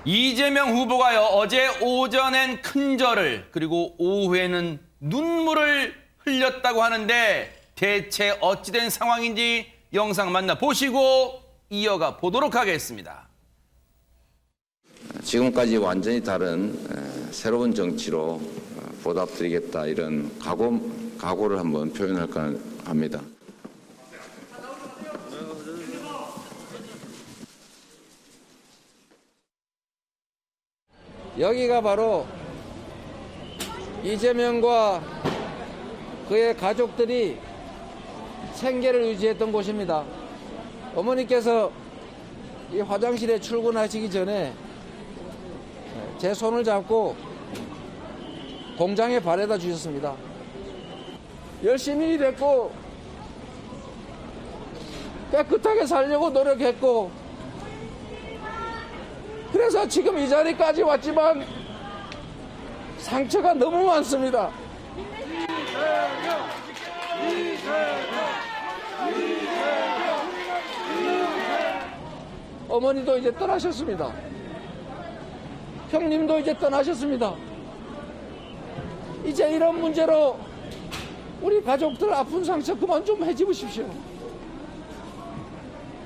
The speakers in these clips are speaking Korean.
이재명 후보가요, 어제 오전엔 큰절을, 그리고 오후에는 눈물을 흘렸다고 하는데 대체 어찌된 상황인지 영상 만나보시고 이어가 보도록 하겠습니다. 지금까지 완전히 다른 새로운 정치로 보답드리겠다, 이런 각오를 한번 표현할까 합니다. 여기가 바로 이재명과 그의 가족들이 생계를 유지했던 곳입니다. 어머니께서 이 화장실에 출근하시기 전에 제 손을 잡고 공장에 바래다 주셨습니다. 열심히 일했고 깨끗하게 살려고 노력했고, 그래서 지금 이 자리까지 왔지만 상처가 너무 많습니다. 어머니도 이제 떠나셨습니다. 형님도 이제 떠나셨습니다. 이제 이런 문제로 우리 가족들 아픈 상처 그만 좀 해집으십시오.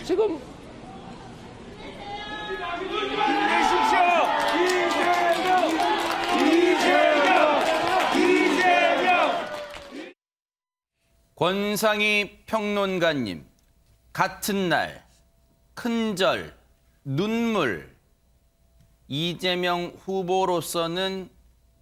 지금 권상희 평론가님, 같은 날, 큰절, 눈물, 이재명 후보로서는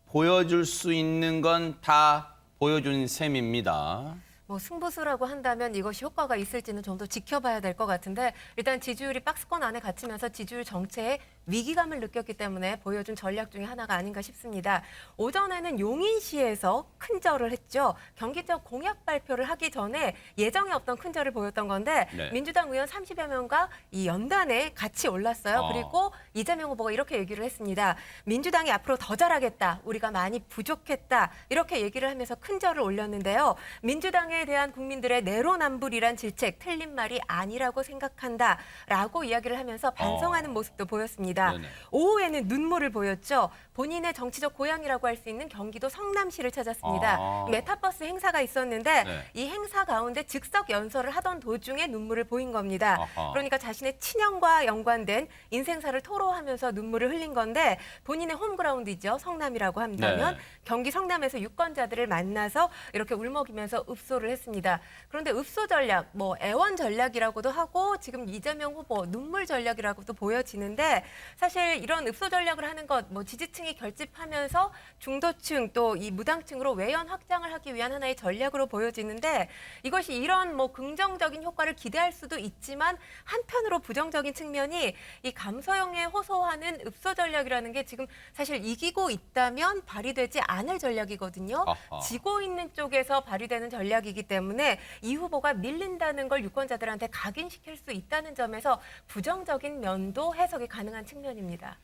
보여줄 수 있는 건 다 보여준 셈입니다. 뭐 승부수라고 한다면 이것이 효과가 있을지는 좀 더 지켜봐야 될 것 같은데, 일단 지지율이 박스권 안에 갇히면서 지지율 정체에 위기감을 느꼈기 때문에 보여준 전략 중에 하나가 아닌가 싶습니다. 오전에는 용인시에서 큰절을 했죠. 경기적 공약 발표를 하기 전에 예정에 없던 큰절을 보였던 건데, 네. 민주당 의원 30여 명과 이 연단에 같이 올랐어요. 그리고 이재명 후보가 이렇게 얘기를 했습니다. 민주당이 앞으로 더 잘하겠다. 우리가 많이 부족했다. 이렇게 얘기를 하면서 큰절을 올렸는데요. 민주당에 대한 국민들의 내로남불이란 질책, 틀린 말이 아니라고 생각한다라고 이야기를 하면서 반성하는 모습도 보였습니다. 네네. 오후에는 눈물을 보였죠. 본인의 정치적 고향이라고 할 수 있는 경기도 성남시를 찾았습니다. 메타버스 행사가 있었는데 네. 이 행사 가운데 즉석 연설을 하던 도중에 눈물을 보인 겁니다. 아하. 그러니까 자신의 친형과 연관된 인생사를 토로하면서 눈물을 흘린 건데, 본인의 홈그라운드이죠. 성남이라고 한다면 네. 경기 성남에서 유권자들을 만나서 이렇게 울먹이면서 읍소를 했습니다. 그런데 읍소 전략, 뭐 애원 전략이라고도 하고 지금 이재명 후보 눈물 전략이라고도 보여지는데, 사실 이런 읍소 전략을 하는 것, 뭐 지지층이 결집하면서 중도층 또 이 무당층으로 외연 확장을 하기 위한 하나의 전략으로 보여지는데, 이것이 이런 뭐 긍정적인 효과를 기대할 수도 있지만 한편으로 부정적인 측면이 이 감서영에 호소하는 읍소 전략이라는 게 지금 사실 이기고 있다면 발휘되지 않을 전략이거든요. 아하. 지고 있는 쪽에서 발휘되는 전략이기 때문에 이 후보가 밀린다는 걸 유권자들한테 각인시킬 수 있다는 점에서 부정적인 면도 해석이 가능한 측면입니다.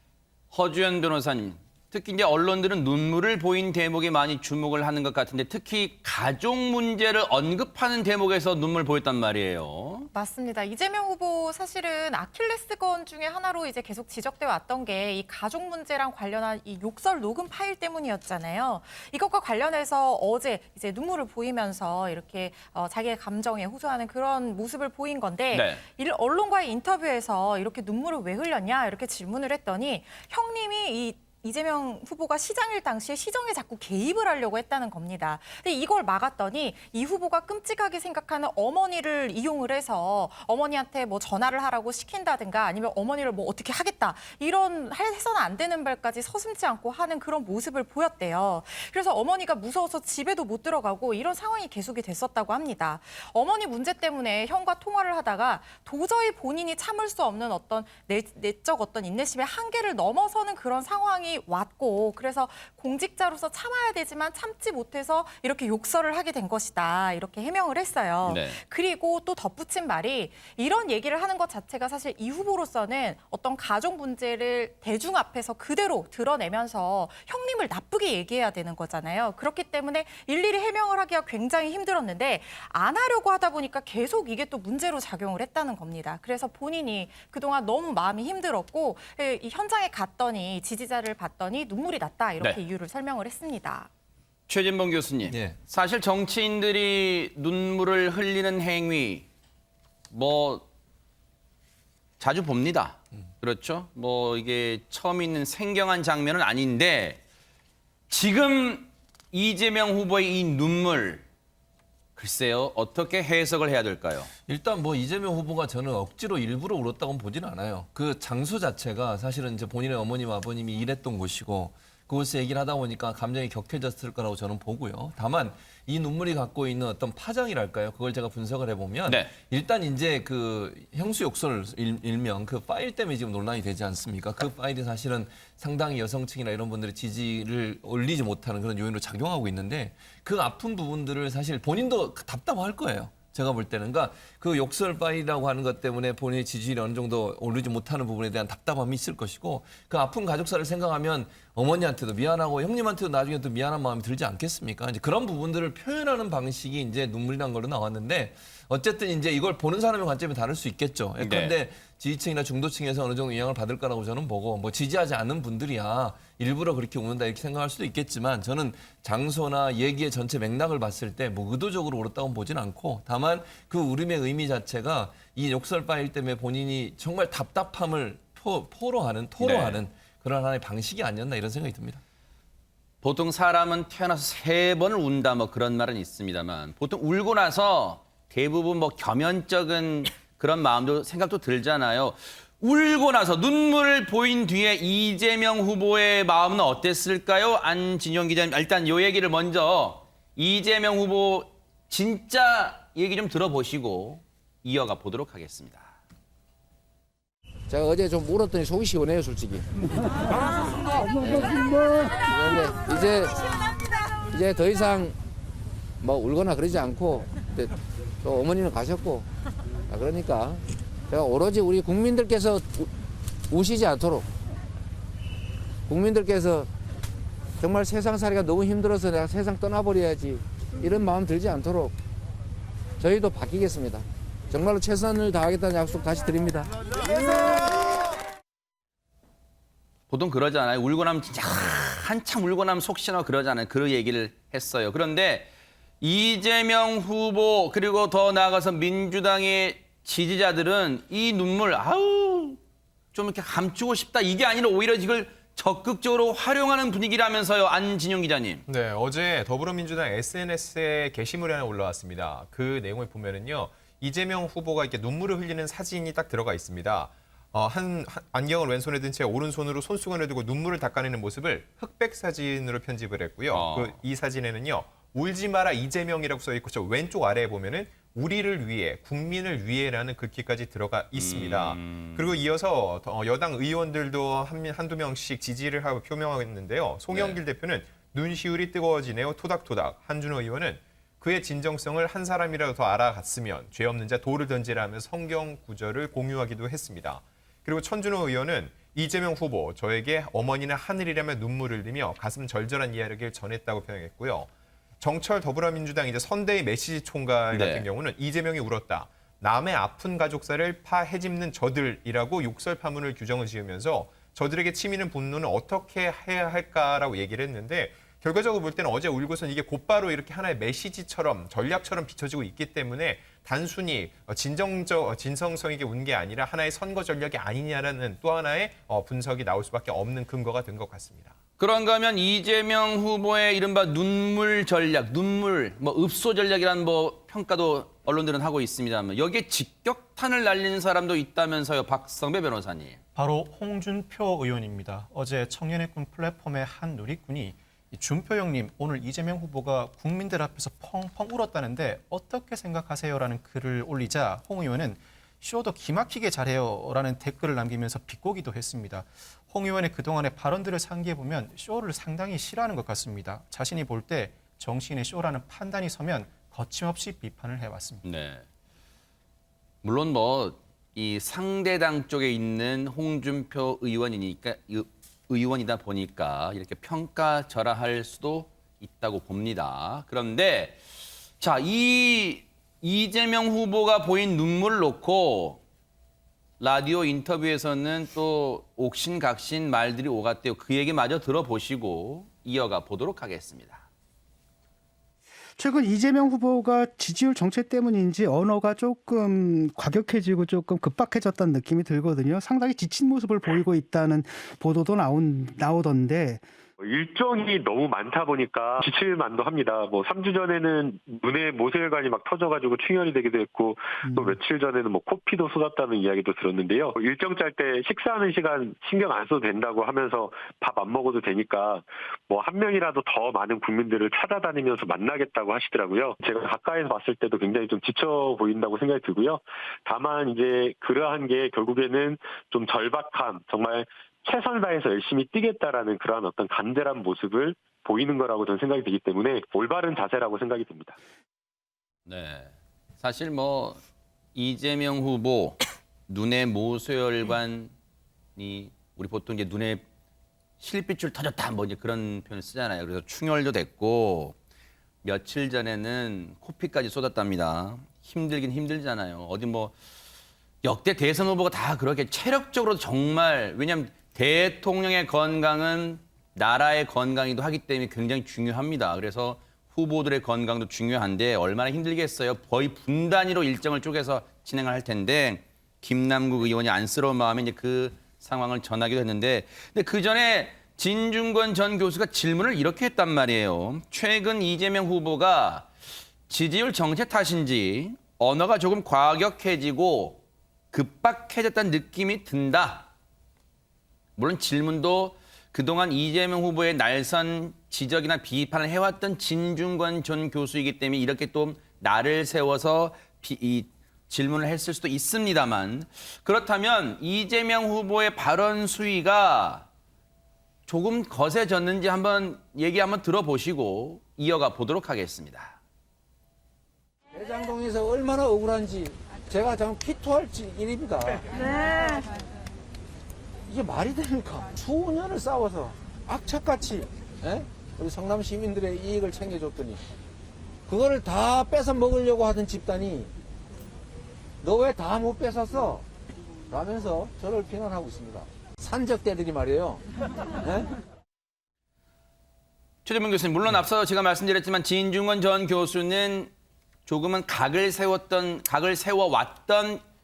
허주연 변호사님, 특히 이제 언론들은 눈물을 보인 대목에 많이 주목을 하는 것 같은데, 특히 가족 문제를 언급하는 대목에서 눈물 보였단 말이에요. 맞습니다. 이재명 후보 사실은 아킬레스건 중에 하나로 이제 계속 지적돼 왔던 게 이 가족 문제랑 관련한 이 욕설 녹음 파일 때문이었잖아요. 이것과 관련해서 어제 이제 눈물을 보이면서 이렇게 자기의 감정에 호소하는 그런 모습을 보인 건데, 네. 언론과의 인터뷰에서 이렇게 눈물을 왜 흘렸냐 이렇게 질문을 했더니 형님이 이재명 후보가 시장일 당시에 시정에 자꾸 개입을 하려고 했다는 겁니다. 근데 이걸 막았더니 이 후보가 끔찍하게 생각하는 어머니를 이용을 해서 어머니한테 뭐 전화를 하라고 시킨다든가 아니면 어머니를 뭐 어떻게 하겠다, 이런 해서는 안 되는 말까지 서슴지 않고 하는 그런 모습을 보였대요. 그래서 어머니가 무서워서 집에도 못 들어가고 이런 상황이 계속이 됐었다고 합니다. 어머니 문제 때문에 형과 통화를 하다가 도저히 본인이 참을 수 없는 어떤 내적 어떤 인내심의 한계를 넘어서는 그런 상황이 상황이 왔고 그래서 공직자로서 참아야 되지만 참지 못해서 이렇게 욕설을 하게 된 것이다. 이렇게 해명을 했어요. 네. 그리고 또 덧붙인 말이 이런 얘기를 하는 것 자체가 사실 이 후보로서는 어떤 가족 문제를 대중 앞에서 그대로 드러내면서 형님을 나쁘게 얘기해야 되는 거잖아요. 그렇기 때문에 일일이 해명을 하기가 굉장히 힘들었는데 안 하려고 하다 보니까 계속 이게 또 문제로 작용을 했다는 겁니다. 그래서 본인이 그동안 너무 마음이 힘들었고 이 현장에 갔더니 지지자를 봤더니 눈물이 났다. 이렇게 네. 이유를 설명을 했습니다. 최진봉 교수님, 예. 사실 정치인들이 눈물을 흘리는 행위 뭐 자주 봅니다. 그렇죠? 뭐 이게 처음 있는 생경한 장면은 아닌데 지금 이재명 후보의 이 눈물 글쎄요, 어떻게 해석을 해야 될까요? 일단 뭐 이재명 후보가 저는 억지로 일부러 울었다고는 보지는 않아요. 그 장소 자체가 사실은 이제 본인의 어머님, 아버님이 일했던 곳이고 그곳에 얘기를 하다 보니까 감정이 격해졌을 거라고 저는 보고요. 다만 이 눈물이 갖고 있는 어떤 파장이랄까요? 그걸 제가 분석을 해보면 네. 일단 이제 그 형수 욕설 일명 그 파일 때문에 지금 논란이 되지 않습니까? 그 파일이 사실은 상당히 여성층이나 이런 분들의 지지를 올리지 못하는 그런 요인으로 작용하고 있는데 그 아픈 부분들을 사실 본인도 답답할 거예요. 제가 볼 때는. 그러니까 그 욕설 파일이라고 하는 것 때문에 본인의 지지율이 어느 정도 오르지 못하는 부분에 대한 답답함이 있을 것이고 그 아픈 가족사를 생각하면 어머니한테도 미안하고 형님한테도 나중에 또 미안한 마음이 들지 않겠습니까? 이제 그런 부분들을 표현하는 방식이 이제 눈물이란 걸로 나왔는데 어쨌든 이제 이걸 보는 사람의 관점이 다를 수 있겠죠. 그런데 지지층이나 중도층에서 어느 정도 영향을 받을 거라고 저는 보고 뭐 지지하지 않는 분들이야 일부러 그렇게 우는다 이렇게 생각할 수도 있겠지만 저는 장소나 얘기의 전체 맥락을 봤을 때 뭐 의도적으로 울었다고는 보진 않고 다만 그 울음의 의미 자체가 이 욕설 파일 때문에 본인이 정말 답답함을 토로하는 그런 하나의 방식이 아니었나 이런 생각이 듭니다. 보통 사람은 태어나서 3번을 운다 뭐 그런 말은 있습니다만 보통 울고 나서 대부분 뭐 겸연쩍은 그런 마음도 생각도 들잖아요. 울고 나서 눈물을 보인 뒤에 이재명 후보의 마음은 어땠을까요? 안진영 기자님, 일단 요 얘기를 먼저 이재명 후보 진짜 얘기 좀 들어보시고 이어가 보도록 하겠습니다. 제가 어제 좀 울었더니 속이 시원해요, 솔직히. 근데 이제 더 이상 뭐 울거나 그러지 않고 또 어머니는 가셨고 그러니까 제가 오로지 우리 국민들께서 우시지 않도록 국민들께서 정말 세상 살이가 너무 힘들어서 내가 세상 떠나버려야지 이런 마음 들지 않도록 저희도 바뀌겠습니다. 정말로 최선을 다하겠다는 약속 다시 드립니다. 보통 그러잖아요. 울고 나면 진짜 한참 울고 나면 속 시원하고 그러잖아요. 그 얘기를 했어요. 그런데 이재명 후보 그리고 더 나아가서 민주당의 지지자들은 이 눈물 아우 좀 이렇게 감추고 싶다 이게 아니라 오히려 이걸 적극적으로 활용하는 분위기라면서요. 안진영 기자님. 네, 어제 더불어민주당 SNS에 게시물이 하나 올라왔습니다. 그 내용을 보면은요. 이재명 후보가 이렇게 눈물을 흘리는 사진이 딱 들어가 있습니다. 안경을 왼손에 든 채 오른손으로 손수건을 들고 눈물을 닦아내는 모습을 흑백 사진으로 편집을 했고요. 이 사진에는요. 울지 마라 이재명이라고 써 있고 저 왼쪽 아래에 보면은 우리를 위해, 국민을 위해라는 글귀까지 들어가 있습니다. 그리고 이어서 여당 의원들도 한두 명씩 지지를 하고 표명하겠는데요. 송영길 대표는 눈시울이 뜨거워지네요. 토닥토닥. 한준호 의원은 그의 진정성을 한 사람이라도 더 알아갔으면 죄 없는 자 돌을 던지라 하면서 성경 구절을 공유하기도 했습니다. 그리고 천준호 의원은 이재명 후보, 저에게 어머니는 하늘이라며 눈물을 흘리며 가슴 절절한 이야기를 전했다고 표현했고요. 정철 더불어민주당 이제 선대위 메시지 총괄 같은 경우는 이재명이 울었다. 남의 아픈 가족사를 헤집는 저들이라고 욕설 파문을 규정을 지으면서 저들에게 치미는 분노는 어떻게 해야 할까라고 얘기를 했는데 결과적으로 볼 때는 어제 울고선 이게 곧바로 이렇게 하나의 메시지처럼 전략처럼 비춰지고 있기 때문에 단순히 진성성 있게 운 게 아니라 하나의 선거 전략이 아니냐라는 또 하나의 분석이 나올 수밖에 없는 근거가 된 것 같습니다. 그런가 하면 이재명 후보의 이른바 눈물 전략, 읍소 전략이라는 평가도 언론들은 하고 있습니다만 여기에 직격탄을 날리는 사람도 있다면서요. 박성배 변호사님. 바로 홍준표 의원입니다. 어제 청년의 꿈 플랫폼의 한 누리꾼이 준표 형님, 오늘 이재명 후보가 국민들 앞에서 펑펑 울었다는데 어떻게 생각하세요라는 글을 올리자 홍 의원은 쇼도 기막히게 잘해요라는 댓글을 남기면서 비꼬기도 했습니다. 홍 의원의 그동안의 발언들을 상기해 보면 쇼를 상당히 싫어하는 것 같습니다. 자신이 볼 때 정치인의 쇼라는 판단이 서면 거침없이 비판을 해왔습니다. 네. 물론 뭐 이 상대당 쪽에 있는 홍준표 의원이다 보니까 이렇게 평가절하할 수도 있다고 봅니다. 그런데 자, 이 이재명 후보가 보인 눈물을 놓고 라디오 인터뷰에서는 또 옥신각신 말들이 오갔대요. 그 얘기 마저 들어보시고 이어가 보도록 하겠습니다. 최근 이재명 후보가 지지율 정체 때문인지 언어가 조금 과격해지고 조금 급박해졌다는 느낌이 들거든요. 상당히 지친 모습을 보이고 있다는 보도도 나오던데 일정이 너무 많다 보니까 지칠만도 합니다. 뭐 3주 전에는 눈에 모세혈관이 막 터져가지고 충혈이 되기도 했고 또 며칠 전에는 뭐 코피도 쏟았다는 이야기도 들었는데요. 일정 짤 때 식사하는 시간 신경 안 써도 된다고 하면서 밥 안 먹어도 되니까 뭐 한 명이라도 더 많은 국민들을 찾아다니면서 만나겠다고 하시더라고요. 제가 가까이서 봤을 때도 굉장히 좀 지쳐 보인다고 생각이 들고요. 다만 이제 그러한 게 결국에는 좀 절박함, 정말 최선을 다해서 열심히 뛰겠다라는 그러한 어떤 간절한 모습을 보이는 거라고 저는 생각이 들기 때문에 올바른 자세라고 생각이 듭니다. 네. 사실 뭐 이재명 후보 눈에 모세혈관이 우리 보통 이제 눈에 실핏줄 터졌다 뭐 이제 그런 표현을 쓰잖아요. 그래서 충혈도 됐고 며칠 전에는 코피까지 쏟았답니다. 힘들긴 힘들잖아요. 어디 뭐 역대 대선 후보가 다 그렇게 체력적으로 정말 왜냐하면 대통령의 건강은 나라의 건강이기도 하기 때문에 굉장히 중요합니다. 그래서 후보들의 건강도 중요한데 얼마나 힘들겠어요. 거의 분 단위로 일정을 쪼개서 진행을 할 텐데 김남국 의원이 안쓰러운 마음에 이제 그 상황을 전하기도 했는데 근데 그 전에 진중권 전 교수가 질문을 이렇게 했단 말이에요. 최근 이재명 후보가 지지율 정체 탓인지 언어가 조금 과격해지고 급박해졌다는 느낌이 든다. 물론 질문도 그동안 이재명 후보의 날선 지적이나 비판을 해왔던 진중권 전 교수이기 때문에 이렇게 또 날을 세워서 이 질문을 했을 수도 있습니다만 그렇다면 이재명 후보의 발언 수위가 조금 거세졌는지 한번 얘기 한번 들어보시고 이어가 보도록 하겠습니다. 대장동에서 얼마나 억울한지 제가 좀 키토할 일입니다. 네. 이게 말이 됩니까? 수년을 싸워서 악착같이 우리 성남 시민들의 이익을 챙겨줬더니 그거를 다 뺏어 먹으려고 하던 집단이 너 왜 다 못 뺏었어? 라면서 저를 비난하고 있습니다. 산적대들이 말이에요. 최재명 교수님, 물론 앞서 제가 말씀드렸지만 진중권 전 교수는 조금은 각을 세워왔던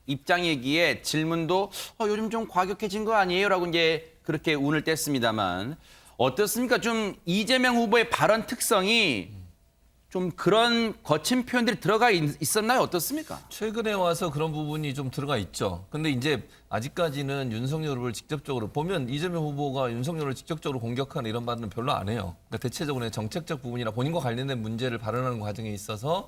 입장이기에 질문도 요즘 좀 과격해진 거 아니에요? 라고 이제 그렇게 운을 뗐습니다만 어떻습니까? 좀 이재명 후보의 발언 특성이 좀 그런 거친 표현들이 들어가 있었나요? 어떻습니까? 최근에 와서 그런 부분이 좀 들어가 있죠. 근데 이제 아직까지는 윤석열 후보를 직접적으로 보면 이재명 후보가 윤석열을 직접적으로 공격하는 이런 발언은 별로 안 해요. 그러니까 대체적으로 정책적 부분이나 본인과 관련된 문제를 발언하는 과정에 있어서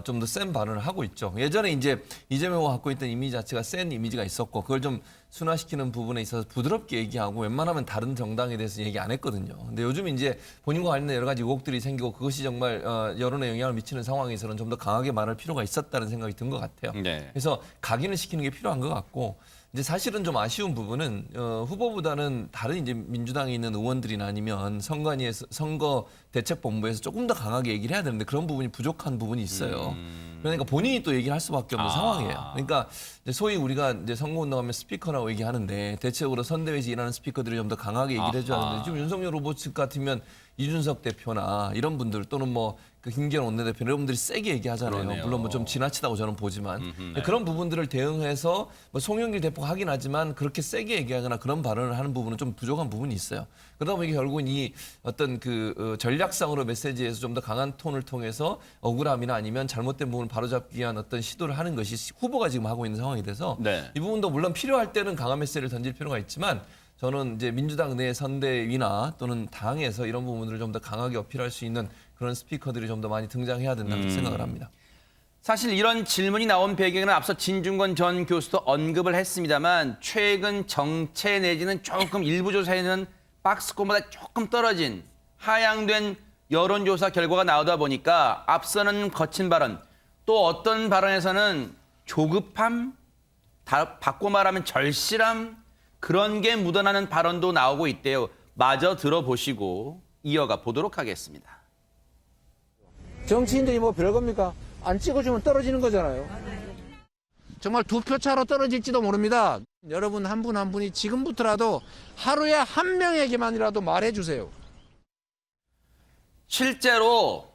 좀 더 센 발언을 하고 있죠. 예전에 이제 이재명 후보가 갖고 있던 이미지 자체가 센 이미지가 있었고 그걸 좀 순화시키는 부분에 있어서 부드럽게 얘기하고 웬만하면 다른 정당에 대해서 얘기 안 했거든요. 근데 요즘 이제 본인과 관련된 여러 가지 의혹들이 생기고 그것이 정말 여론에 영향을 미치는 상황에서는 좀 더 강하게 말할 필요가 있었다는 생각이 든 것 같아요. 네. 그래서 각인을 시키는 게 필요한 것 같고 이제 사실은 좀 아쉬운 부분은 후보보다는 다른 이제 민주당에 있는 의원들이나 아니면 선거 대책본부에서 조금 더 강하게 얘기를 해야 되는데 그런 부분이 부족한 부분이 있어요. 그러니까 본인이 또 얘기를 할 수밖에 없는 상황이에요. 그러니까 이제 소위 우리가 이제 선거운동하면 스피커라고 얘기하는데 대체적으로 선대위에서 일하는 스피커들이 좀 더 강하게 얘기를 해줘야 하는데 지금 윤석열 후보 측 같으면 이준석 대표나 이런 분들 또는 뭐 그 김기현 원내대표 이런 분들이 세게 얘기하잖아요. 그러네요. 물론 뭐 좀 지나치다고 저는 보지만 네. 그런 부분들을 대응해서 뭐 송영길 대표가 하긴 하지만 그렇게 세게 얘기하거나 그런 발언을 하는 부분은 좀 부족한 부분이 있어요. 그러다 보니 결국은 이 어떤 그 전략상으로 메시지에서 좀 더 강한 톤을 통해서 억울함이나 아니면 잘못된 부분을 바로잡기 위한 어떤 시도를 하는 것이 후보가 지금 하고 있는 상황이 돼서 네. 이 부분도 물론 필요할 때는 강한 메시지를 던질 필요가 있지만 저는 이제 민주당 내 선대위나 또는 당에서 이런 부분들을 좀 더 강하게 어필할 수 있는 그런 스피커들이 좀 더 많이 등장해야 된다고 생각을 합니다. 사실 이런 질문이 나온 배경은 앞서 진중권 전 교수도 언급을 했습니다만 최근 정체 내지는 조금 일부 조사에는 박스권보다 조금 떨어진 하향된 여론조사 결과가 나오다 보니까 앞서는 거친 발언, 또 어떤 발언에서는 조급함, 바꿔 말하면 절실함, 그런 게 묻어나는 발언도 나오고 있대요. 마저 들어보시고 이어가 보도록 하겠습니다. 정치인들이 뭐 별겁니까? 안 찍어주면 떨어지는 거잖아요. 정말 2표 차로 떨어질지도 모릅니다. 여러분 한 분 한 분이 지금부터라도 하루에 한 명에게만이라도 말해주세요. 실제로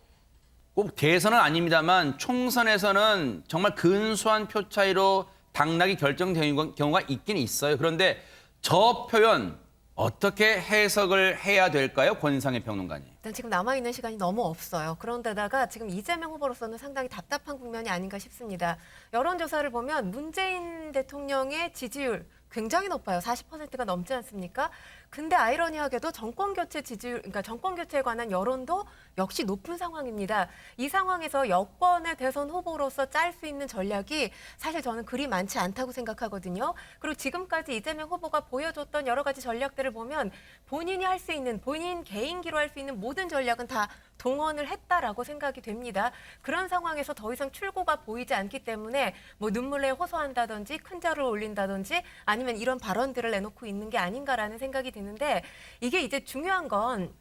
꼭 대선은 아닙니다만 총선에서는 정말 근소한 표 차이로 당락이 결정되는 경우가 있긴 있어요. 그런데 저 표현 어떻게 해석을 해야 될까요? 권상의 평론가님. 일단 지금 남아있는 시간이 너무 없어요. 그런데다가 지금 이재명 후보로서는 상당히 답답한 국면이 아닌가 싶습니다. 여론조사를 보면 문재인 대통령의 지지율 굉장히 높아요. 40%가 넘지 않습니까? 근데 아이러니하게도 정권 교체 지지율, 그러니까 정권 교체에 관한 여론도 역시 높은 상황입니다. 이 상황에서 여권의 대선 후보로서 짤 수 있는 전략이 사실 저는 그리 많지 않다고 생각하거든요. 그리고 지금까지 이재명 후보가 보여줬던 여러 가지 전략들을 보면 본인이 할 수 있는, 본인 개인기로 할 수 있는 모든 전략은 다 동원을 했다라고 생각이 됩니다. 그런 상황에서 더 이상 출구가 보이지 않기 때문에 뭐 눈물에 호소한다든지 큰 절을 올린다든지 아니면 이런 발언들을 내놓고 있는 게 아닌가라는 생각이 드는데 이게 이제 중요한 건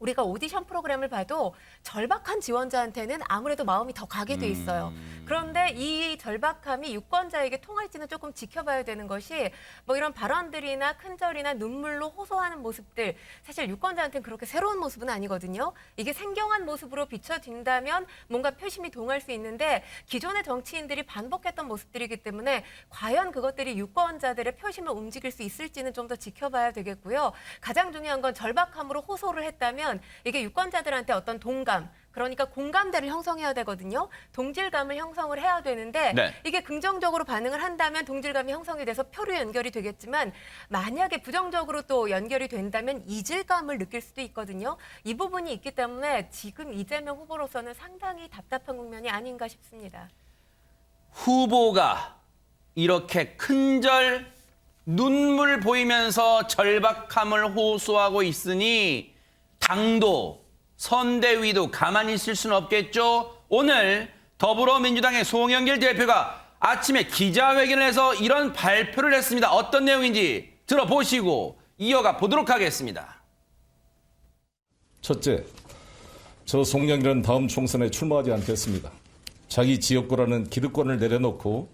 우리가 오디션 프로그램을 봐도 절박한 지원자한테는 아무래도 마음이 더 가게 돼 있어요. 그런데 이 절박함이 유권자에게 통할지는 조금 지켜봐야 되는 것이 뭐 이런 발언들이나 큰절이나 눈물로 호소하는 모습들 사실 유권자한테는 그렇게 새로운 모습은 아니거든요. 이게 생경한 모습으로 비춰진다면 뭔가 표심이 동할 수 있는데 기존의 정치인들이 반복했던 모습들이기 때문에 과연 그것들이 유권자들의 표심을 움직일 수 있을지는 좀 더 지켜봐야 되겠고요. 가장 중요한 건 절박함으로 호소를 했다면 이게 유권자들한테 어떤 동감, 그러니까 공감대를 형성해야 되거든요. 동질감을 형성을 해야 되는데 네. 이게 긍정적으로 반응을 한다면 동질감이 형성이 돼서 표로 연결이 되겠지만 만약에 부정적으로 또 연결이 된다면 이질감을 느낄 수도 있거든요. 이 부분이 있기 때문에 지금 이재명 후보로서는 상당히 답답한 국면이 아닌가 싶습니다. 후보가 이렇게 큰절 눈물 보이면서 절박함을 호소하고 있으니 당도, 선대위도 가만히 있을 수는 없겠죠. 오늘 더불어민주당의 송영길 대표가 아침에 기자회견을 해서 이런 발표를 했습니다. 어떤 내용인지 들어보시고 이어가 보도록 하겠습니다. 첫째, 저 송영길은 다음 총선에 출마하지 않겠습니다. 자기 지역구라는 기득권을 내려놓고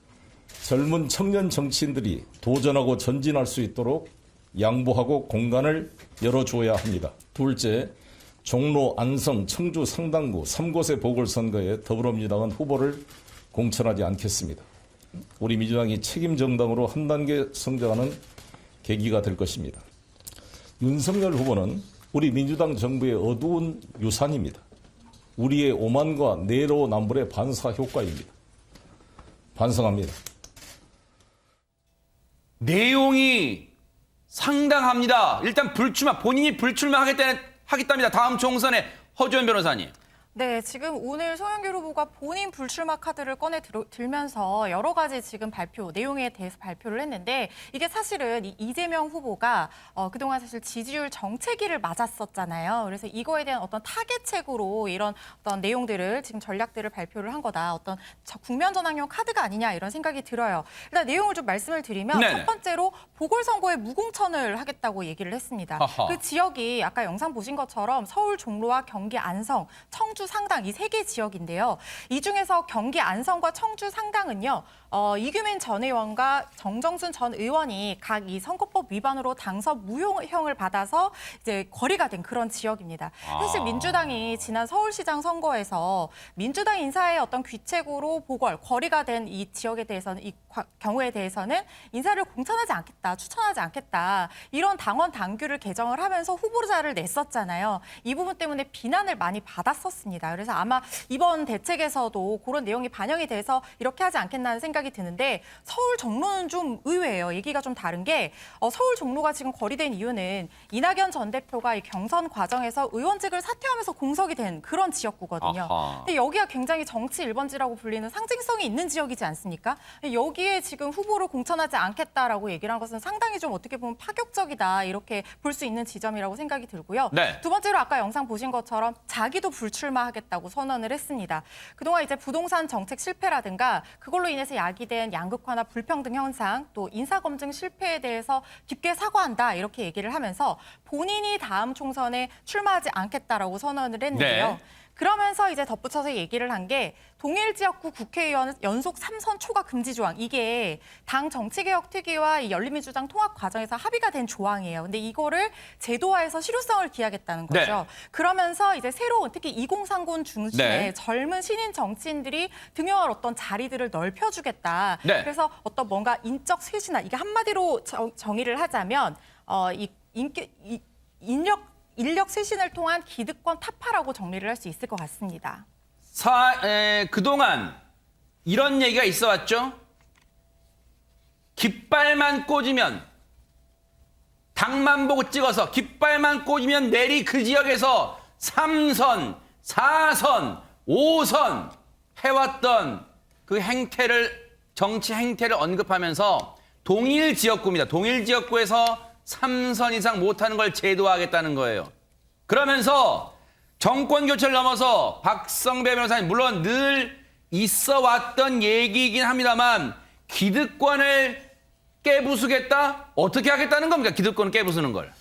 젊은 청년 정치인들이 도전하고 전진할 수 있도록 양보하고 공간을 열어줘야 합니다. 둘째, 종로, 안성, 청주, 상당구 3곳의 보궐선거에 더불어민주당은 후보를 공천하지 않겠습니다. 우리 민주당이 책임 정당으로 한 단계 성장하는 계기가 될 것입니다. 윤석열 후보는 우리 민주당 정부의 어두운 유산입니다. 우리의 오만과 내로남불의 반사 효과입니다. 반성합니다. 내용이 상당합니다. 일단 본인이 불출마하겠답니다. 다음 총선에 허주연 변호사님. 네, 지금 오늘 송영길 후보가 본인 불출마 카드를 꺼내 들면서 여러 가지 지금 내용에 대해서 발표를 했는데 이게 사실은 이재명 후보가 그동안 사실 지지율 정체기를 맞았었잖아요. 그래서 이거에 대한 어떤 타겟책으로 이런 어떤 내용들을 지금 전략들을 발표를 한 거다. 어떤 국면 전환용 카드가 아니냐 이런 생각이 들어요. 일단 내용을 좀 말씀을 드리면 네네. 첫 번째로 보궐선거에 무공천을 하겠다고 얘기를 했습니다. 아하. 그 지역이 아까 영상 보신 것처럼 서울 종로와 경기 안성, 청주 상당 이 세 개 지역인데요. 이 중에서 경기 안성과 청주 상당은요. 이규민 전 의원과 정정순 전 의원이 각 이 선거법 위반으로 당선 무효형을 받아서 이제 거리가 된 그런 지역입니다. 사실 민주당이 지난 서울시장 선거에서 민주당 인사의 어떤 귀책으로 거리가 된 이 지역에 대해서는 이 경우에 대해서는 인사를 공천하지 않겠다, 추천하지 않겠다 이런 당원 당규를 개정을 하면서 후보자를 냈었잖아요. 이 부분 때문에 비난을 많이 받았었습니다. 같습니다. 그래서 아마 이번 대책에서도 그런 내용이 반영이 돼서 이렇게 하지 않겠나 생각이 드는데 서울 종로는 좀 의외예요. 얘기가 좀 다른 게 서울 종로가 지금 거리된 이유는 이낙연 전 대표가 이 경선 과정에서 의원직을 사퇴하면서 공석이 된 그런 지역구거든요. 아하. 근데 여기가 굉장히 정치 1번지라고 불리는 상징성이 있는 지역이지 않습니까? 여기에 지금 후보를 공천하지 않겠다라고 얘기를 한 것은 상당히 좀 어떻게 보면 파격적이다 이렇게 볼 수 있는 지점이라고 생각이 들고요. 네. 두 번째로 아까 영상 보신 것처럼 자기도 불출마하겠다고 선언을 했습니다. 그동안 이제 부동산 정책 실패라든가 그걸로 인해서 야기된 양극화나 불평등 현상 또 인사검증 실패에 대해서 깊게 사과한다 이렇게 얘기를 하면서 본인이 다음 총선에 출마하지 않겠다라고 선언을 했는데요. 네. 그러면서 이제 덧붙여서 얘기를 한 게 동일 지역구 국회의원 연속 3선 초과 금지 조항 이게 당 정치개혁 특위와 이 열린민주당 통합 과정에서 합의가 된 조항이에요. 근데 이거를 제도화해서 실효성을 기하겠다는 거죠. 네. 그러면서 이제 새로운 특히 2030 중심의 네. 젊은 신인 정치인들이 등용할 어떤 자리들을 넓혀주겠다. 네. 그래서 어떤 뭔가 인적 쇄신화 이게 한마디로 정의를 하자면 인력 쇄신을 통한 기득권 타파라고 정리를 할 수 있을 것 같습니다. 그동안 이런 얘기가 있어 왔죠. 깃발만 꽂으면 당만 보고 찍어서 깃발만 꽂으면 내리 그 지역에서 3선, 4선, 5선 해왔던 그 행태를 정치 행태를 언급하면서 동일 지역구입니다. 동일 지역구에서 3선 이상 못하는 걸 제도화하겠다는 거예요. 그러면서 정권 교체를 넘어서 박성배 변호사님 물론 늘 있어 왔던 얘기이긴 합니다만 기득권을 깨부수겠다? 어떻게 하겠다는 겁니까? 기득권을 깨부수는 걸.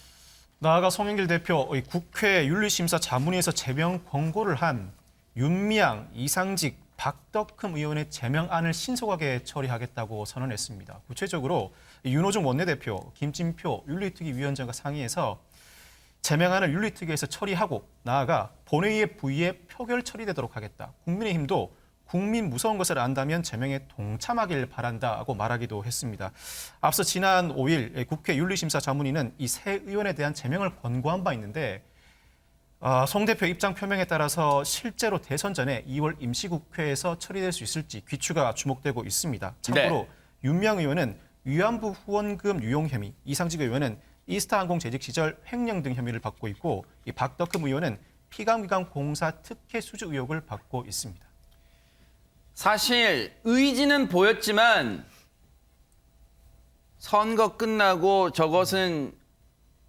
나아가 송영길 대표 국회 윤리심사 자문위에서 제명 권고를 한 윤미향, 이상직, 박덕흠 의원의 제명안을 신속하게 처리하겠다고 선언했습니다. 구체적으로 윤호중 원내대표, 김진표 윤리특위위원장과 상의해서 제명안을 윤리특위에서 처리하고 나아가 본회의의 부의에 표결 처리되도록 하겠다. 국민의힘도 국민 무서운 것을 안다면 제명에 동참하길 바란다고 말하기도 했습니다. 앞서 지난 5일 국회 윤리심사 자문위는 이 세 의원에 대한 제명을 권고한 바 있는데 송 대표 입장 표명에 따라서 실제로 대선 전에 2월 임시국회에서 처리될 수 있을지 귀추가 주목되고 있습니다. 참고로 네. 윤미향 의원은 위안부 후원금 유용 혐의, 이상직 의원은 이스타항공 재직 시절 횡령 등 혐의를 받고 있고 이 박덕흠 의원은 피감기관 공사 특혜 수주 의혹을 받고 있습니다. 사실 의지는 보였지만 선거 끝나고 저것은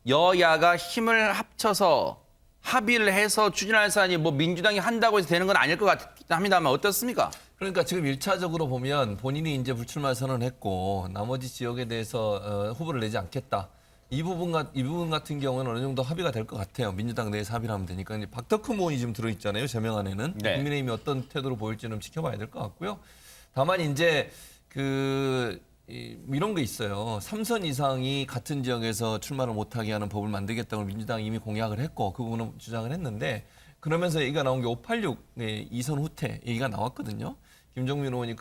여야가 힘을 합쳐서 합의를 해서 추진할 사안이 뭐 민주당이 한다고 해서 되는 건 아닐 것 같긴 합니다만 어떻습니까? 그러니까 지금 1차적으로 보면 본인이 이제 불출마 선언했고 나머지 지역에 대해서 후보를 내지 않겠다. 이 부분 같은 경우는 어느 정도 합의가 될 것 같아요. 민주당 내에서 합의를 하면 되니까. 이제 박덕흠 의원이 지금 들어있잖아요. 제명안에는. 네. 국민의힘이 어떤 태도로 보일지는 지켜봐야 될 것 같고요. 다만 이제 이런 게 있어요. 3선 이상이 같은 지역에서 출마를 못하게 하는 법을 만들겠다고 민주당이 이미 공약을 했고 그 부분은 주장을 했는데 그러면서 얘기가 나온 게 586 2선 후퇴 얘기가 나왔거든요. 김종민 의원이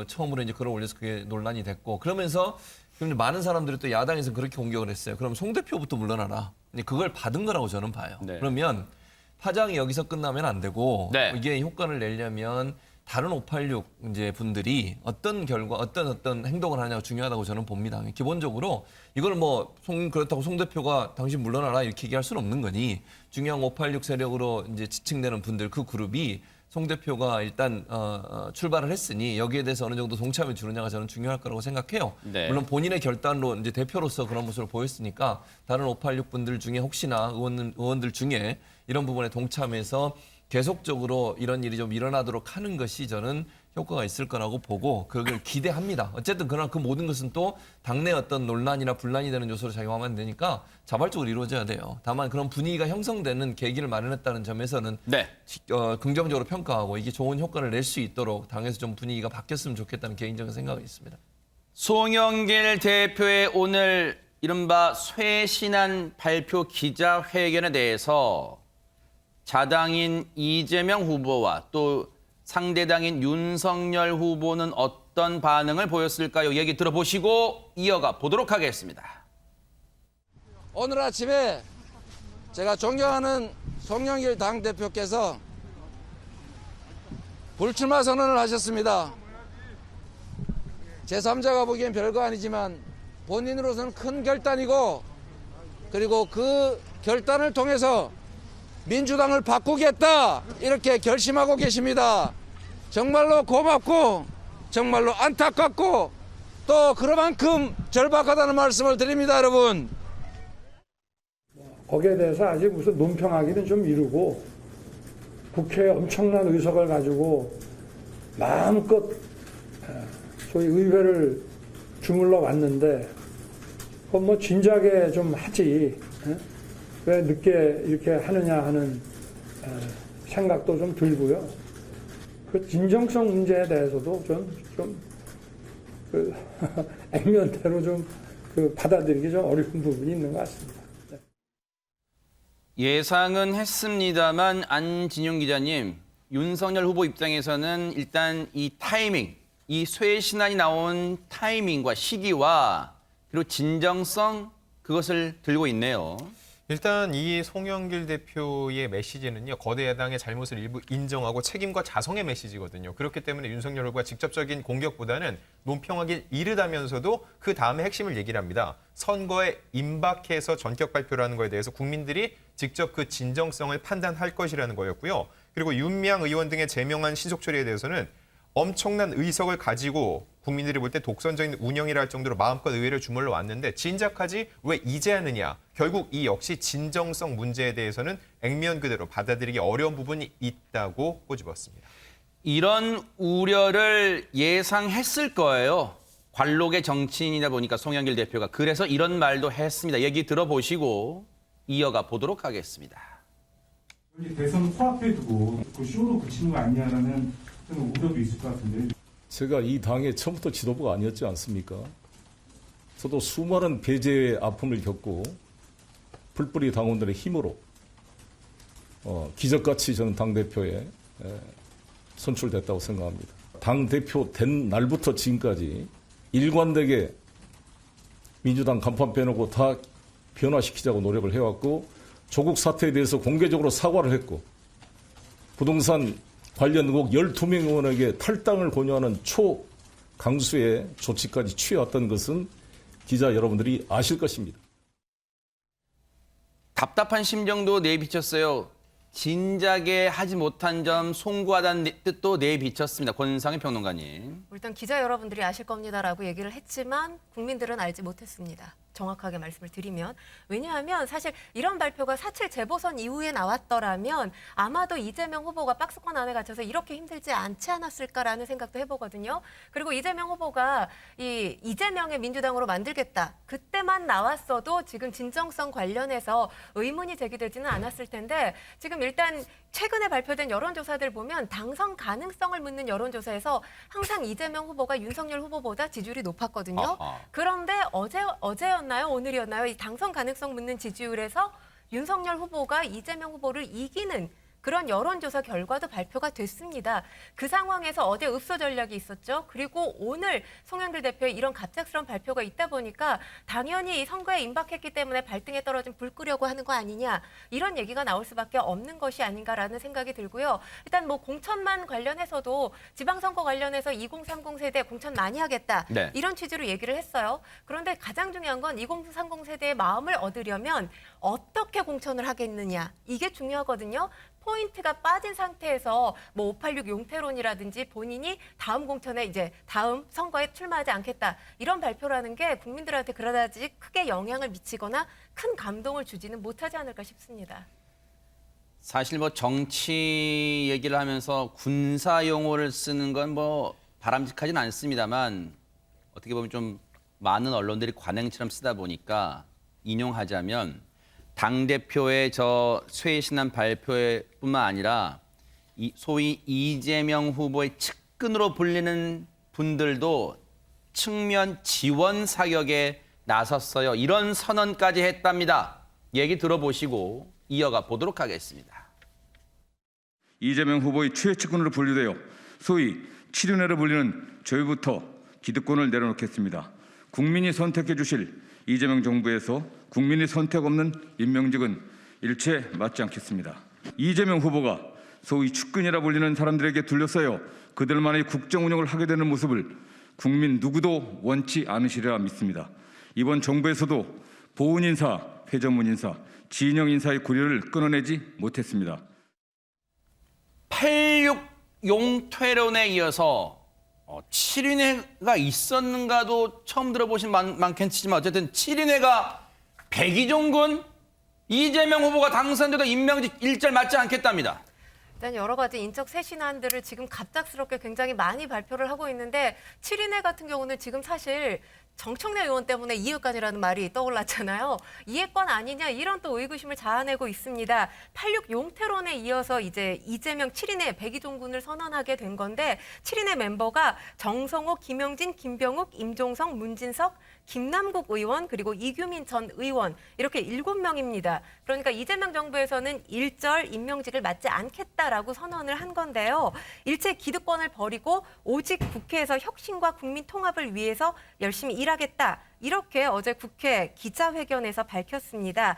처음으로 이제 글을 올려서 그게 논란이 됐고 그러면서 많은 사람들이 또 야당에서 그렇게 공격을 했어요. 그럼 송 대표부터 물러나라. 그걸 받은 거라고 저는 봐요. 네. 그러면 파장이 여기서 끝나면 안 되고 네. 이게 효과를 내려면 다른 586 이제 분들이 어떤 결과, 어떤 행동을 하냐가 중요하다고 저는 봅니다. 기본적으로 이걸 그렇다고 송 대표가 당신 물러나라 이렇게 얘기할 수는 없는 거니 중요한 586 세력으로 이제 지칭되는 분들 그 그룹이 송 대표가 일단 출발을 했으니 여기에 대해서 어느 정도 동참을 주느냐가 저는 중요할 거라고 생각해요. 네. 물론 본인의 결단으로 이제 대표로서 그런 모습을 보였으니까 다른 586 분들 중에 혹시나 의원들 중에 이런 부분에 동참해서 계속적으로 이런 일이 좀 일어나도록 하는 것이 저는 효과가 있을 거라고 보고 그걸 기대합니다. 어쨌든 그러나 그 모든 것은 또 당내 어떤 논란이나 분란이 되는 요소로 작용하면 안 되니까 자발적으로 이루어져야 돼요. 다만 그런 분위기가 형성되는 계기를 마련했다는 점에서는 네. 긍정적으로 평가하고 이게 좋은 효과를 낼 수 있도록 당에서 좀 분위기가 바뀌었으면 좋겠다는 개인적인 생각이 있습니다. 송영길 대표의 오늘 이른바 쇄신안 발표 기자회견에 대해서 자당인 이재명 후보와 또 상대당인 윤석열 후보는 어떤 반응을 보였을까요? 얘기 들어보시고 이어가 보도록 하겠습니다. 오늘 아침에 제가 존경하는 송영길 당대표께서 불출마 선언을 하셨습니다. 제3자가 보기엔 별거 아니지만 본인으로서는 큰 결단이고, 그리고 그 결단을 통해서 민주당을 바꾸겠다 이렇게 결심하고 계십니다. 정말로 고맙고 정말로 안타깝고 또 그만큼 절박하다는 말씀을 드립니다, 여러분. 거기에 대해서 아직 무슨 논평하기는 좀 이르고, 국회에 엄청난 의석을 가지고 마음껏 소위 의회를 주물러 왔는데, 그건 뭐 진작에 좀 하지, 왜 늦게 이렇게 하느냐 하는 생각도 좀 들고요. 그 진정성 문제에 대해서도 그 액면대로 그 받아들이기 좀 어려운 부분이 있는 것 같습니다. 예상은 했습니다만 안진용 기자님, 윤석열 후보 입장에서는 일단 이 타이밍, 이 쇄신안이 나온 타이밍과 시기와 그리고 진정성, 그것을 들고 있네요. 일단 이 송영길 대표의 메시지는요, 거대 야당의 잘못을 일부 인정하고 책임과 자성의 메시지거든요. 그렇기 때문에 윤석열 후보가 직접적인 공격보다는 논평하기 이르다면서도 그 다음에 핵심을 얘기를 합니다. 선거에 임박해서 전격 발표를 하는 거에 대해서 국민들이 직접 그 진정성을 판단할 것이라는 거였고요. 그리고 윤미향 의원 등의 제명한 신속 처리에 대해서는 엄청난 의석을 가지고 국민들이 볼 때 독선적인 운영이라 할 정도로 마음껏 의회를 주물러 왔는데 진작하지 왜 이제 하느냐. 결국 이 역시 진정성 문제에 대해서는 액면 그대로 받아들이기 어려운 부분이 있다고 꼬집었습니다. 이런 우려를 예상했을 거예요. 관록의 정치인이다 보니까 송영길 대표가. 그래서 이런 말도 했습니다. 얘기 들어보시고 이어가 보도록 하겠습니다. 대선 코앞에 두고 그 쇼로 그치는 거 아니냐라는 우려도 있을 것 같은데. 제가 이 당의 처음부터 지도부가 아니었지 않습니까? 저도 수많은 배제의 아픔을 겪고 풀뿌리 당원들의 힘으로 기적같이 저는 당대표에 선출됐다고 생각합니다. 당대표 된 날부터 지금까지 일관되게 민주당 간판 빼놓고 다 변화시키자고 노력을 해왔고, 조국 사태에 대해서 공개적으로 사과를 했고, 부동산 관련 의혹 12명 의원에게 탈당을 권유하는 초강수의 조치까지 취해왔던 것은 기자 여러분들이 아실 것입니다. 답답한 심정도 내비쳤어요. 진작에 하지 못한 점 송구하다는 뜻도 내비쳤습니다. 권상희 평론가님. 일단 기자 여러분들이 아실 겁니다라고 얘기를 했지만 국민들은 알지 못했습니다. 정확하게 말씀을 드리면. 왜냐하면 사실 이런 발표가 4.7 재보선 이후에 나왔더라면 아마도 이재명 후보가 박스권 안에 갇혀서 이렇게 힘들지 않지 않았을까라는 생각도 해보거든요. 그리고 이재명 후보가 이재명의 민주당으로 만들겠다. 그때만 나왔어도 지금 진정성 관련해서 의문이 제기되지는 않았을 텐데, 지금 일단 최근에 발표된 여론조사들 보면 당선 가능성을 묻는 여론조사에서 항상 이재명 후보가 윤석열 후보보다 지지율이 높았거든요. 그런데 어제였나요? 오늘이었나요? 이 당선 가능성 묻는 지지율에서 윤석열 후보가 이재명 후보를 이기는 그런 여론조사 결과도 발표가 됐습니다. 그 상황에서 어제 읍소 전략이 있었죠. 그리고 오늘 송영길 대표의 이런 갑작스러운 발표가 있다 보니까 당연히 이 선거에 임박했기 때문에 발등에 떨어진 불 끄려고 하는 거 아니냐, 이런 얘기가 나올 수밖에 없는 것이 아닌가라는 생각이 들고요. 일단 뭐 공천만 관련해서도 지방선거 관련해서 2030 세대 공천 많이 하겠다. 네. 이런 취지로 얘기를 했어요. 그런데 가장 중요한 건 2030 세대의 마음을 얻으려면 어떻게 공천을 하겠느냐, 이게 중요하거든요. 포인트가 빠진 상태에서 뭐 586 용태론이라든지 본인이 다음 공천에 이제 다음 선거에 출마하지 않겠다, 이런 발표라는 게 국민들한테 그다지 크게 영향을 미치거나 큰 감동을 주지는 못하지 않을까 싶습니다. 사실 뭐 정치 얘기를 하면서 군사 용어를 쓰는 건 뭐 바람직하진 않습니다만, 어떻게 보면 좀 많은 언론들이 관행처럼 쓰다 보니까 인용하자면, 당대표의 저 쇄신안 발표뿐만 아니라 소위 이재명 후보의 측근으로 불리는 분들도 측면 지원 사격에 나섰어요. 이런 선언까지 했답니다. 얘기 들어보시고 이어가 보도록 하겠습니다. 이재명 후보의 최측근으로 분류되어 소위 치륜회로 불리는 저희부터 기득권을 내려놓겠습니다. 국민이 선택해 주실 이재명 정부에서 국민이 선택 없는 임명직은 일체 맞지 않겠습니다. 이재명 후보가 소위 측근이라 불리는 사람들에게 둘러싸여 그들만의 국정 운영을 하게 되는 모습을 국민 누구도 원치 않으시리라 믿습니다. 이번 정부에서도 보훈 인사, 회전문 인사, 진영 인사의 고리를 끊어내지 못했습니다. 86 용퇴론에 이어서 7인회가 있었는가도 처음 들어보신 많겠지만 어쨌든 7인회가 백이종군 이재명 후보가 당선돼도 임명직 일절 맞지 않겠답니다. 일단 여러 가지 인적 쇄신안들을 지금 갑작스럽게 굉장히 많이 발표를 하고 있는데 7인회 같은 경우는 지금 사실 정청래 의원 때문에 이해관이라는 말이 떠올랐잖아요. 이해관 아니냐 이런 또 의구심을 자아내고 있습니다. 86 용태론에 이어서 이제 이재명 7인회 백이종군을 선언하게 된 건데 7인회 멤버가 정성호, 김영진, 김병욱, 임종성, 문진석, 김남국 의원 그리고 이규민 전 의원 이렇게 7명입니다. 그러니까 이재명 정부에서는 일절 임명직을 맡지 않겠다라고 선언을 한 건데요. 일체 기득권을 버리고 오직 국회에서 혁신과 국민 통합을 위해서 열심히 일하겠다. 이렇게 어제 국회 기자회견에서 밝혔습니다.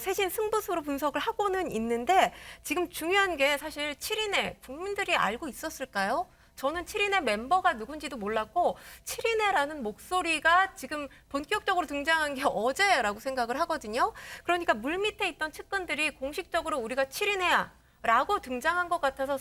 세신 승부수로 분석을 하고는 있는데 지금 중요한 게 사실 7인회 국민들이 알고 있었을까요? 저는 7인회 멤버가 누군지도 몰랐고 7인회라는 목소리가 지금 본격적으로 등장한 게 어제라고 생각을 하거든요. 그러니까 물밑에 있던 측근들이 공식적으로 우리가 7인회야 라고 등장한 것 같아서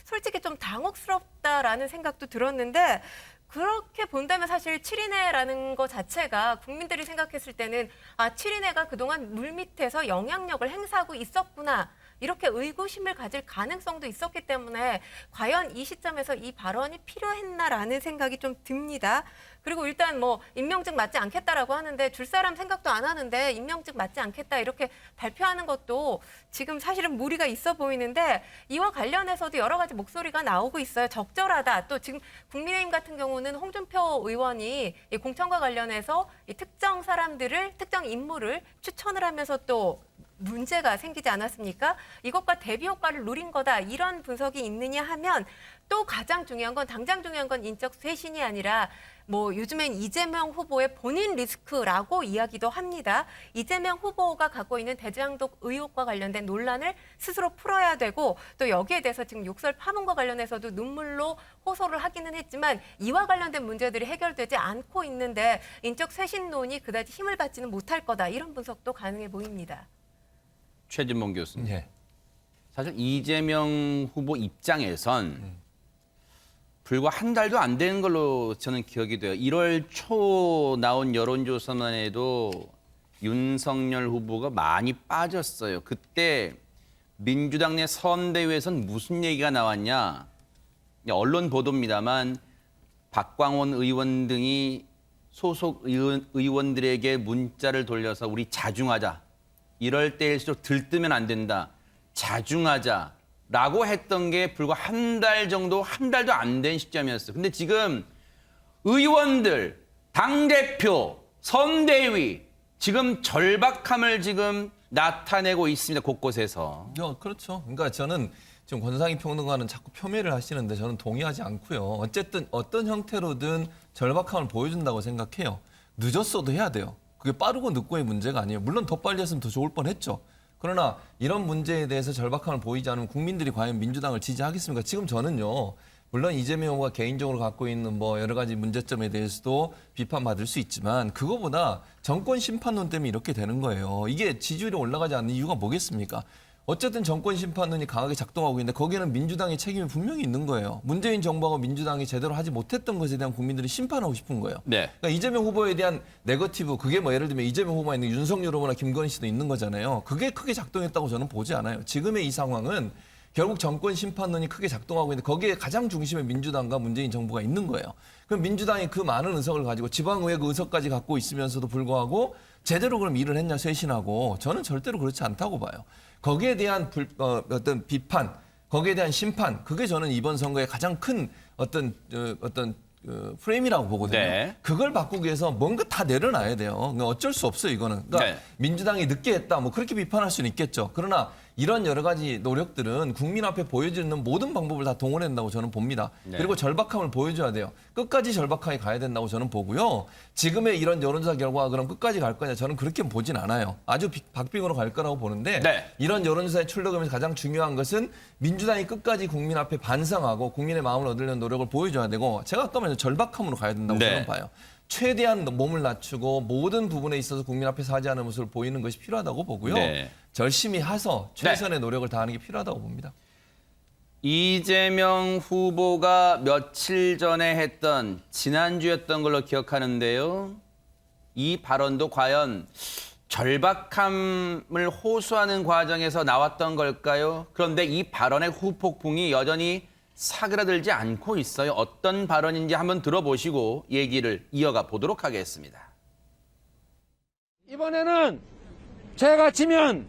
솔직히 좀 당혹스럽다라는 생각도 들었는데 그렇게 본다면 사실 7인회라는 것 자체가 국민들이 생각했을 때는 7인회가 그동안 물밑에서 영향력을 행사하고 있었구나. 이렇게 의구심을 가질 가능성도 있었기 때문에 과연 이 시점에서 이 발언이 필요했나라는 생각이 좀 듭니다. 그리고 일단 임명직 맞지 않겠다라고 하는데 줄 사람 생각도 안 하는데 임명직 맞지 않겠다 이렇게 발표하는 것도 지금 사실은 무리가 있어 보이는데 이와 관련해서도 여러 가지 목소리가 나오고 있어요. 적절하다. 또 지금 국민의힘 같은 경우는 홍준표 의원이 이 공천과 관련해서 이 특정 사람들을 특정 인물을 추천을 하면서 또 문제가 생기지 않았습니까? 이것과 대비 효과를 누린 거다. 이런 분석이 있느냐 하면 또 가장 중요한 건 당장 중요한 건 인적 쇄신이 아니라 요즘엔 이재명 후보의 본인 리스크라고 이야기도 합니다. 이재명 후보가 갖고 있는 대장동 의혹과 관련된 논란을 스스로 풀어야 되고 또 여기에 대해서 지금 욕설 파문과 관련해서도 눈물로 호소를 하기는 했지만 이와 관련된 문제들이 해결되지 않고 있는데 인적 쇄신론이 그다지 힘을 받지는 못할 거다. 이런 분석도 가능해 보입니다. 최진봉 교수님. 예. 사실 이재명 후보 입장에선 불과 한 달도 안 되는 걸로 저는 기억이 돼요. 1월 초 나온 여론조사만 해도 윤석열 후보가 많이 빠졌어요. 그때 민주당 내 선대위에선 무슨 얘기가 나왔냐. 언론 보도입니다만 박광원 의원 등이 소속 의원들에게 문자를 돌려서 우리 자중하자. 이럴 때일수록 들뜨면 안 된다. 자중하자라고 했던 게 불과 한 달도 안 된 시점이었어요. 근데 지금 의원들, 당대표, 선대위 지금 절박함을 지금 나타내고 있습니다. 곳곳에서. 그렇죠. 그러니까 저는 지금 권상희 평론가는 자꾸 폄훼를 하시는데 저는 동의하지 않고요. 어쨌든 어떤 형태로든 절박함을 보여준다고 생각해요. 늦었어도 해야 돼요. 그게 빠르고 늦고의 문제가 아니에요. 물론 더 빨리 했으면 더 좋을 뻔했죠. 그러나 이런 문제에 대해서 절박함을 보이지 않으면 국민들이 과연 민주당을 지지하겠습니까? 지금 저는요. 물론 이재명 후보가 개인적으로 갖고 있는 여러 가지 문제점에 대해서도 비판받을 수 있지만 그거보다 정권 심판론 때문에 이렇게 되는 거예요. 이게 지지율이 올라가지 않는 이유가 뭐겠습니까? 어쨌든 정권 심판론이 강하게 작동하고 있는데 거기에는 민주당의 책임이 분명히 있는 거예요. 문재인 정부하고 민주당이 제대로 하지 못했던 것에 대한 국민들이 심판하고 싶은 거예요. 네. 그러니까 이재명 후보에 대한 네거티브, 그게 예를 들면 이재명 후보가 있는 윤석열 후보나 김건희 씨도 있는 거잖아요. 그게 크게 작동했다고 저는 보지 않아요. 지금의 이 상황은 결국 정권 심판론이 크게 작동하고 있는데 거기에 가장 중심에 민주당과 문재인 정부가 있는 거예요. 그럼 민주당이 그 많은 의석을 가지고 지방의회 그 의석까지 갖고 있으면서도 불구하고 제대로 그럼 일을 했냐 쇄신하고 저는 절대로 그렇지 않다고 봐요. 거기에 대한 어떤 비판, 거기에 대한 심판, 그게 저는 이번 선거의 가장 큰 어떤 프레임이라고 보거든요. 네. 그걸 바꾸기 위해서 뭔가 다 내려놔야 돼요. 그러니까 어쩔 수 없어요, 이거는. 그러니까 네. 민주당이 늦게 했다, 그렇게 비판할 수는 있겠죠. 그러나 이런 여러 가지 노력들은 국민 앞에 보여주는 모든 방법을 다 동원해야 된다고 저는 봅니다. 네. 그리고 절박함을 보여줘야 돼요. 끝까지 절박하게 가야 된다고 저는 보고요. 지금의 이런 여론조사 결과가 그럼 끝까지 갈 거냐 저는 그렇게 보진 않아요. 아주 박빙으로 갈 거라고 보는데 네. 이런 여론조사의 출력하면서 가장 중요한 것은 민주당이 끝까지 국민 앞에 반성하고 국민의 마음을 얻으려는 노력을 보여줘야 되고 제가 아까 말한 절박함으로 가야 된다고 네. 저는 봐요. 최대한 몸을 낮추고 모든 부분에 있어서 국민 앞에서 하지하는 모습을 보이는 것이 필요하다고 보고요. 네. 열심히 해서 최선의 노력을 다하는 게 필요하다고 봅니다. 이재명 후보가 며칠 전에 했던 지난주였던 걸로 기억하는데요. 이 발언도 과연 절박함을 호소하는 과정에서 나왔던 걸까요? 그런데 이 발언의 후폭풍이 여전히 사그라들지 않고 있어요. 어떤 발언인지 한번 들어보시고 얘기를 이어가 보도록 하겠습니다. 이번에는 제가 지면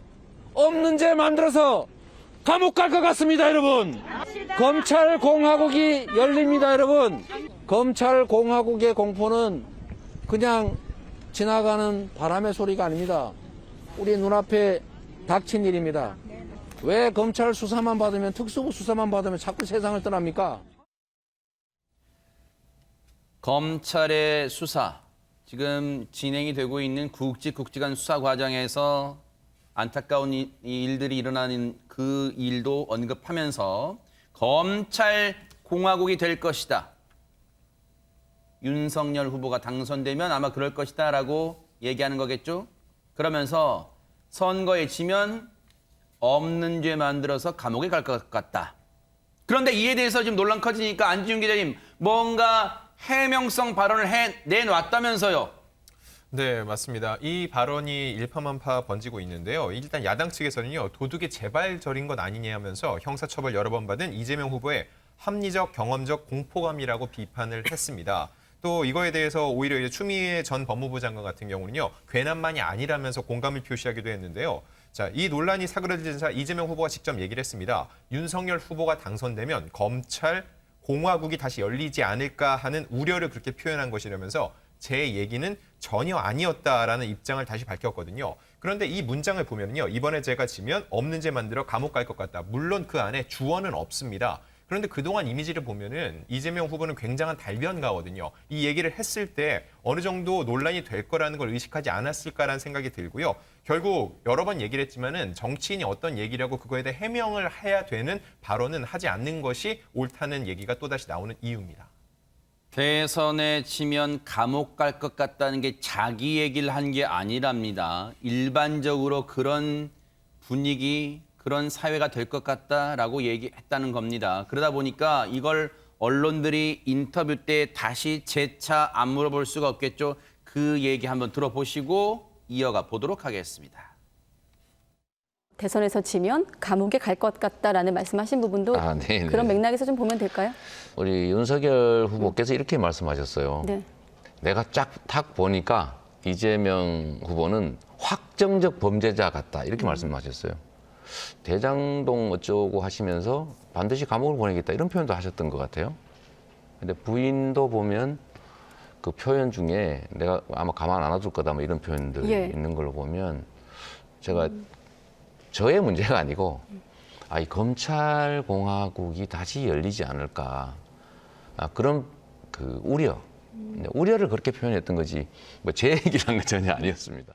없는 죄 만들어서 감옥 갈 것 같습니다, 여러분. 검찰 공화국이 열립니다, 여러분. 검찰 공화국의 공포는 그냥 지나가는 바람의 소리가 아닙니다. 우리 눈앞에 닥친 일입니다. 왜 검찰 수사만 받으면, 특수부 수사만 받으면 자꾸 세상을 떠납니까? 검찰의 수사, 지금 진행이 되고 있는 굵직굵직한 수사 과정에서 안타까운 이 일들이 일어나는 그 일도 언급하면서 검찰 공화국이 될 것이다. 윤석열 후보가 당선되면 아마 그럴 것이다 라고 얘기하는 거겠죠. 그러면서 선거에 지면 없는 죄 만들어서 감옥에 갈 것 같다. 그런데 이에 대해서 지금 논란 커지니까 안지훈 기자님 뭔가 해명성 발언을 내놨다면서요. 네, 맞습니다. 이 발언이 일파만파 번지고 있는데요. 일단 야당 측에서는요, 도둑의 재발절인 것 아니냐 하면서 형사처벌 여러 번 받은 이재명 후보의 합리적, 경험적 공포감이라고 비판을 했습니다. 또 이거에 대해서 오히려 이제 추미애 전 법무부 장관 같은 경우는요, 괜한만이 아니라면서 공감을 표시하기도 했는데요. 자, 이 논란이 사그라지자 이재명 후보가 직접 얘기를 했습니다. 윤석열 후보가 당선되면 검찰 공화국이 다시 열리지 않을까 하는 우려를 그렇게 표현한 것이라면서 제 얘기는 전혀 아니었다라는 입장을 다시 밝혔거든요. 그런데 이 문장을 보면요, 이번에 제가 지면 없는 죄 만들어 감옥 갈 것 같다. 물론 그 안에 주어는 없습니다. 그런데 그동안 이미지를 보면은 이재명 후보는 굉장한 달변가거든요. 이 얘기를 했을 때 어느 정도 논란이 될 거라는 걸 의식하지 않았을까라는 생각이 들고요. 결국 여러 번 얘기를 했지만은 정치인이 어떤 얘기라고 그거에 대해 해명을 해야 되는 발언은 하지 않는 것이 옳다는 얘기가 또다시 나오는 이유입니다. 대선에 치면 감옥 갈 것 같다는 게 자기 얘기를 한 게 아니랍니다. 일반적으로 그런 분위기, 그런 사회가 될 것 같다라고 얘기했다는 겁니다. 그러다 보니까 이걸 언론들이 인터뷰 때 다시 재차 안 물어볼 수가 없겠죠. 그 얘기 한번 들어보시고 이어가 보도록 하겠습니다. 대선에서 지면 감옥에 갈 것 같다라는 말씀하신 부분도 그런 맥락에서 좀 보면 될까요? 우리 윤석열 후보께서 이렇게 말씀하셨어요. 네. 내가 딱 보니까 이재명 후보는 확정적 범죄자 같다. 이렇게 말씀하셨어요. 대장동 어쩌고 하시면서 반드시 감옥을 보내겠다. 이런 표현도 하셨던 것 같아요. 근데 부인도 보면 그 표현 중에 내가 아마 가만 안 놔둘 거다. 뭐 이런 표현들 있는 걸로 보면 제가 저의 문제가 아니고 이 검찰 공화국이 다시 열리지 않을까 그런 그 우려, 우려를 그렇게 표현했던 거지 뭐 제 얘기를 한 건 전혀 아니었습니다.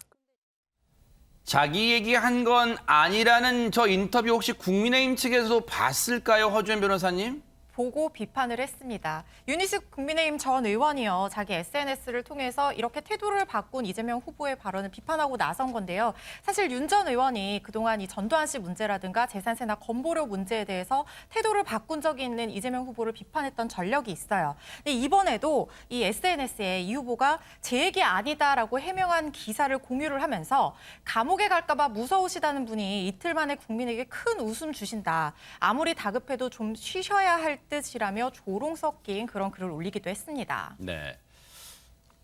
자기 얘기한 건 아니라는 저 인터뷰 혹시 국민의힘 측에서도 봤을까요, 허주현 변호사님? 보고 비판을 했습니다. 윤희숙 국민의힘 전 의원이요, 자기 SNS를 통해서 이렇게 태도를 바꾼 이재명 후보의 발언을 비판하고 나선 건데요. 사실 윤 전 의원이 그동안 이 전두환 씨 문제라든가 재산세나 건보료 문제에 대해서 태도를 바꾼 적이 있는 이재명 후보를 비판했던 전력이 있어요. 근데 이번에도 이 SNS에 이 후보가 제 얘기 아니다라고 해명한 기사를 공유를 하면서 감옥에 갈까 봐 무서우시다는 분이 이틀 만에 국민에게 큰 웃음 주신다. 아무리 다급해도 좀 쉬셔야 할 뜻이라며 조롱 섞인 그런 글을 올리기도 했습니다. 네,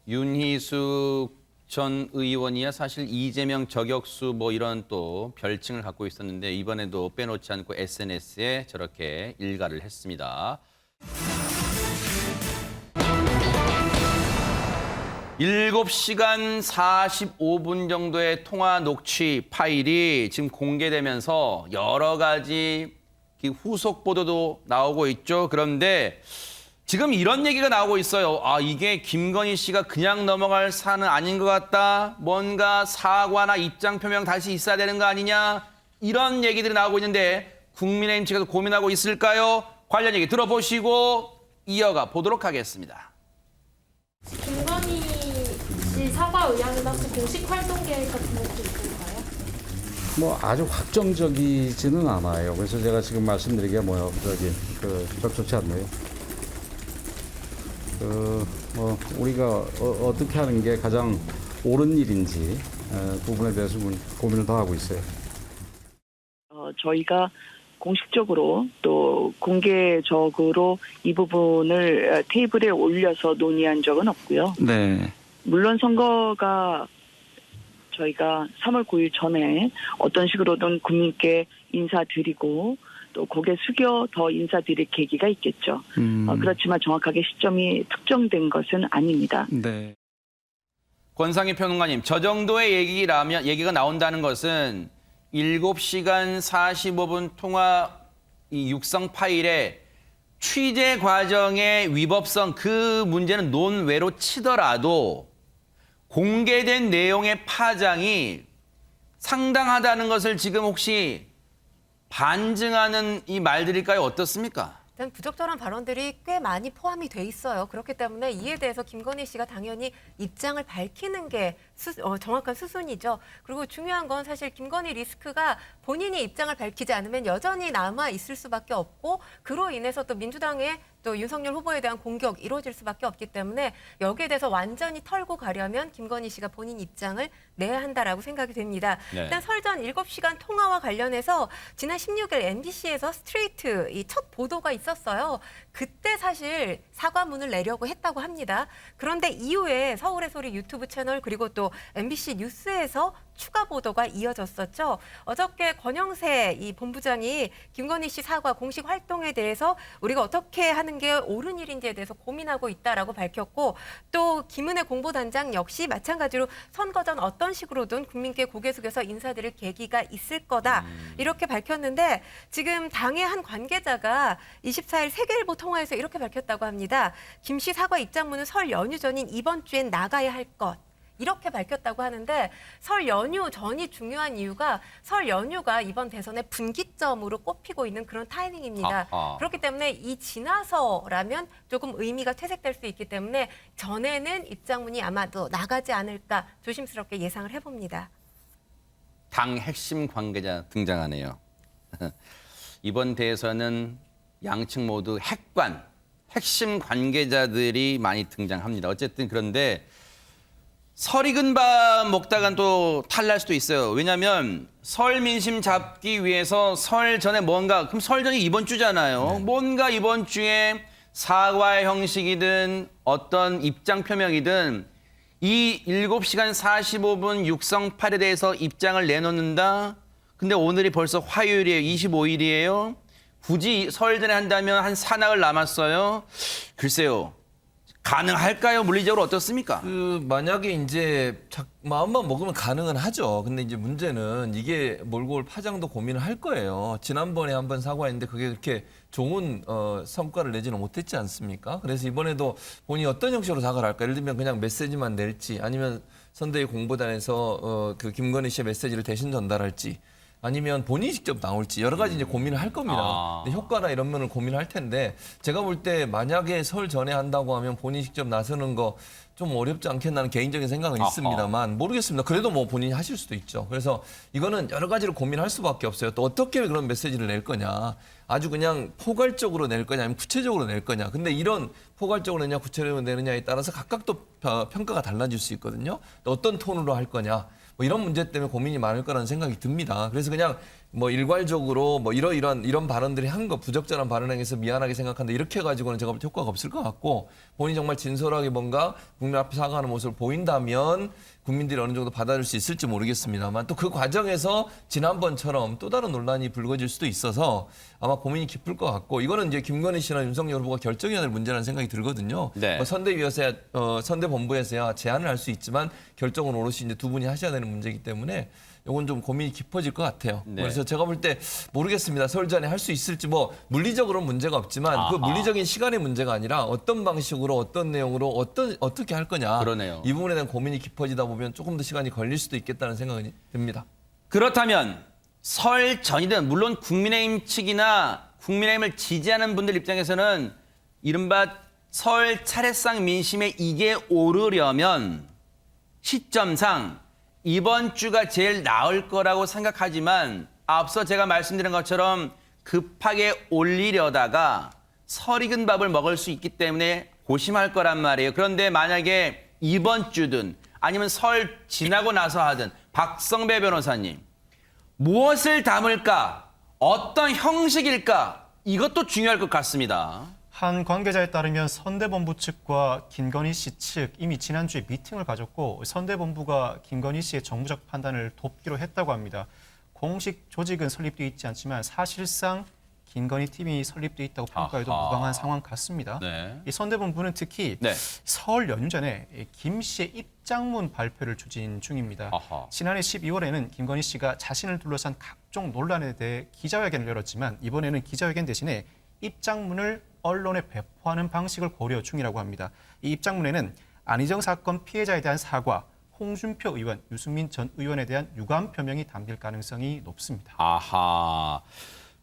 윤희숙 전 의원이야 사실 이재명 저격수 뭐 이런 또 별칭을 갖고 있었는데 이번에도 빼놓지 않고 SNS에 저렇게 일가를 했습니다. 7시간 45분 정도의 통화 녹취 파일이 지금 공개되면서 여러 가지 후속 보도도 나오고 있죠. 그런데 지금 이런 얘기가 나오고 있어요. 아, 이게 김건희 씨가 그냥 넘어갈 사안은 아닌 것 같다. 뭔가 사과나 입장 표명 다시 있어야 되는 거 아니냐. 이런 얘기들이 나오고 있는데 국민의힘 측에서 고민하고 있을까요? 관련 얘기 들어보시고 이어가 보도록 하겠습니다. 김건희 씨 사과 의향이나 공식 활동 계획 같은 것도 있을까요? 뭐 아주 확정적이지는 않아요. 그래서 제가 지금 말씀드리기가 적절치 않네요. 뭐 우리가 어떻게 하는 게 가장 옳은 일인지 부분에 대해서 고민을 더 하고 있어요. 저희가 공식적으로 또 공개적으로 이 부분을 테이블에 올려서 논의한 적은 없고요. 네. 물론 선거가 저희가 3월 9일 전에 어떤 식으로든 국민께 인사드리고 또 고개 숙여 더 인사드릴 계기가 있겠죠. 그렇지만 정확하게 시점이 특정된 것은 아닙니다. 네. 권상희 평론가님, 저 정도의 얘기가 나온다는 것은 7시간 45분 통화 이 육성 파일의 취재 과정의 위법성, 그 문제는 논외로 치더라도 공개된 내용의 파장이 상당하다는 것을 지금 혹시 반증하는 이 말들일까요? 어떻습니까? 일단 부적절한 발언들이 꽤 많이 포함이 돼 있어요. 그렇기 때문에 이에 대해서 김건희 씨가 당연히 입장을 밝히는 게 정확한 수순이죠. 그리고 중요한 건 사실 김건희 리스크가 본인이 입장을 밝히지 않으면 여전히 남아 있을 수밖에 없고 그로 인해서 또 민주당의 또 윤석열 후보에 대한 공격 이루어질 수밖에 없기 때문에 여기에 대해서 완전히 털고 가려면 김건희 씨가 본인 입장을 내야 한다라고 생각이 됩니다. 네. 일단 설전 7시간 통화와 관련해서 지난 16일 MBC에서 스트레이트 이 첫 보도가 있었어요. 그때 사실 사과문을 내려고 했다고 합니다. 그런데 이후에 서울의 소리 유튜브 채널 그리고 또 MBC 뉴스에서 추가 보도가 이어졌었죠. 어저께 권영세 이 본부장이 김건희 씨 사과 공식 활동에 대해서 우리가 어떻게 하는 게 옳은 일인지에 대해서 고민하고 있다라고 밝혔고 또 김은혜 공보단장 역시 마찬가지로 선거 전 어떤 식으로든 국민께 고개 숙여서 인사드릴 계기가 있을 거다 이렇게 밝혔는데 지금 당의 한 관계자가 24일 세계일보 통화에서 이렇게 밝혔다고 합니다. 김 씨 사과 입장문은 설 연휴 전인 이번 주엔 나가야 할 것. 이렇게 밝혔다고 하는데 설 연휴 전이 중요한 이유가 설 연휴가 이번 대선의 분기점으로 꼽히고 있는 그런 타이밍입니다. 그렇기 때문에 이 지나서라면 조금 의미가 퇴색될 수 있기 때문에 전에는 입장문이 아마도 나가지 않을까 조심스럽게 예상을 해봅니다. 당 핵심 관계자 등장하네요. 이번 대선은 양측 모두 핵심 관계자들이 많이 등장합니다. 어쨌든 그런데 설 익은 밥 먹다간 또 탈날 수도 있어요. 왜냐하면 설 민심 잡기 위해서 설 전에 그럼 설 전이 이번 주잖아요. 네. 뭔가 이번 주에 사과의 형식이든 어떤 입장 표명이든 이 7시간 45분 육성 파일에 대해서 입장을 내놓는다. 근데 오늘이 벌써 화요일이에요. 25일이에요. 굳이 설 전에 한다면 한 사낙을 남았어요. 글쎄요. 가능할까요? 물리적으로 어떻습니까? 만약에 이제 마음만 먹으면 가능은 하죠. 근데 이제 문제는 이게 몰고 올 파장도 고민을 할 거예요. 지난번에 한번 사과했는데 그게 그렇게 좋은 성과를 내지는 못했지 않습니까? 그래서 이번에도 본인이 어떤 형식으로 사과를 할까? 예를 들면 그냥 메시지만 낼지 아니면 선대위 공보단에서 그 김건희 씨의 메시지를 대신 전달할지 아니면 본인이 직접 나올지 여러 가지 이제 고민을 할 겁니다. 근데 효과나 이런 면을 고민할 텐데 제가 볼 때 만약에 설 전에 한다고 하면 본인이 직접 나서는 거 좀 어렵지 않겠나는 개인적인 생각은 있습니다만 모르겠습니다. 그래도 뭐 본인이 하실 수도 있죠. 그래서 이거는 여러 가지로 고민할 수밖에 없어요. 또 어떻게 그런 메시지를 낼 거냐. 아주 그냥 포괄적으로 낼 거냐 아니면 구체적으로 낼 거냐. 근데 이런 포괄적으로 내냐 구체적으로 내느냐에 따라서 각각 또 평가가 달라질 수 있거든요. 또 어떤 톤으로 할 거냐. 뭐 이런 문제 때문에 고민이 많을 거라는 생각이 듭니다. 그래서 그냥 뭐 일괄적으로 뭐 이런 발언들이 한 거 부적절한 발언을 해서 미안하게 생각한다 이렇게 가지고는 제가 볼 때 효과가 없을 것 같고 본인이 정말 진솔하게 뭔가 국민 앞에 사과하는 모습을 보인다면 국민들이 어느 정도 받아줄 수 있을지 모르겠습니다만 또 그 과정에서 지난번처럼 또 다른 논란이 불거질 수도 있어서 아마 고민이 깊을 것 같고 이거는 이제 김건희 씨나 윤석열 후보가 결정해야 될 문제라는 생각이 들거든요. 네. 뭐 선대본부에서야 제안을 할 수 있지만 결정은 오롯이 이제 두 분이 하셔야 되는 문제이기 때문에 이건 좀 고민이 깊어질 것 같아요. 네. 그래서 제가 볼 때 모르겠습니다. 설전에 할 수 있을지 뭐 물리적으로는 문제가 없지만 그 물리적인 시간의 문제가 아니라 어떤 방식으로 어떤 내용으로 어떻게 할 거냐. 그러네요. 이 부분에 대한 고민이 깊어지다 보면 조금 더 시간이 걸릴 수도 있겠다는 생각이 듭니다. 그렇다면 설 전이든 물론 국민의힘 측이나 국민의힘을 지지하는 분들 입장에서는 이른바 설 차례상 민심에 이게 오르려면 시점상 이번 주가 제일 나을 거라고 생각하지만 앞서 제가 말씀드린 것처럼 급하게 올리려다가 설 익은 밥을 먹을 수 있기 때문에 고심할 거란 말이에요. 그런데 만약에 이번 주든 아니면 설 지나고 나서 하든 박성배 변호사님 무엇을 담을까? 어떤 형식일까? 이것도 중요할 것 같습니다. 한 관계자에 따르면 선대본부 측과 김건희 씨 측 이미 지난주에 미팅을 가졌고 선대본부가 김건희 씨의 정무적 판단을 돕기로 했다고 합니다. 공식 조직은 설립되어 있지 않지만 사실상 김건희 팀이 설립되어 있다고 평가해도 무방한 상황 같습니다. 네. 이 선대본부는 특히 설 연휴 전에 김 씨의 입장문 발표를 추진 중입니다. 지난해 12월에는 김건희 씨가 자신을 둘러싼 각종 논란에 대해 기자회견을 열었지만 이번에는 기자회견 대신에 입장문을 언론에 배포하는 방식을 고려 중이라고 합니다. 이 입장문에는 안희정 사건 피해자에 대한 사과, 홍준표 의원, 유승민 전 의원에 대한 유감 표명이 담길 가능성이 높습니다. 아하.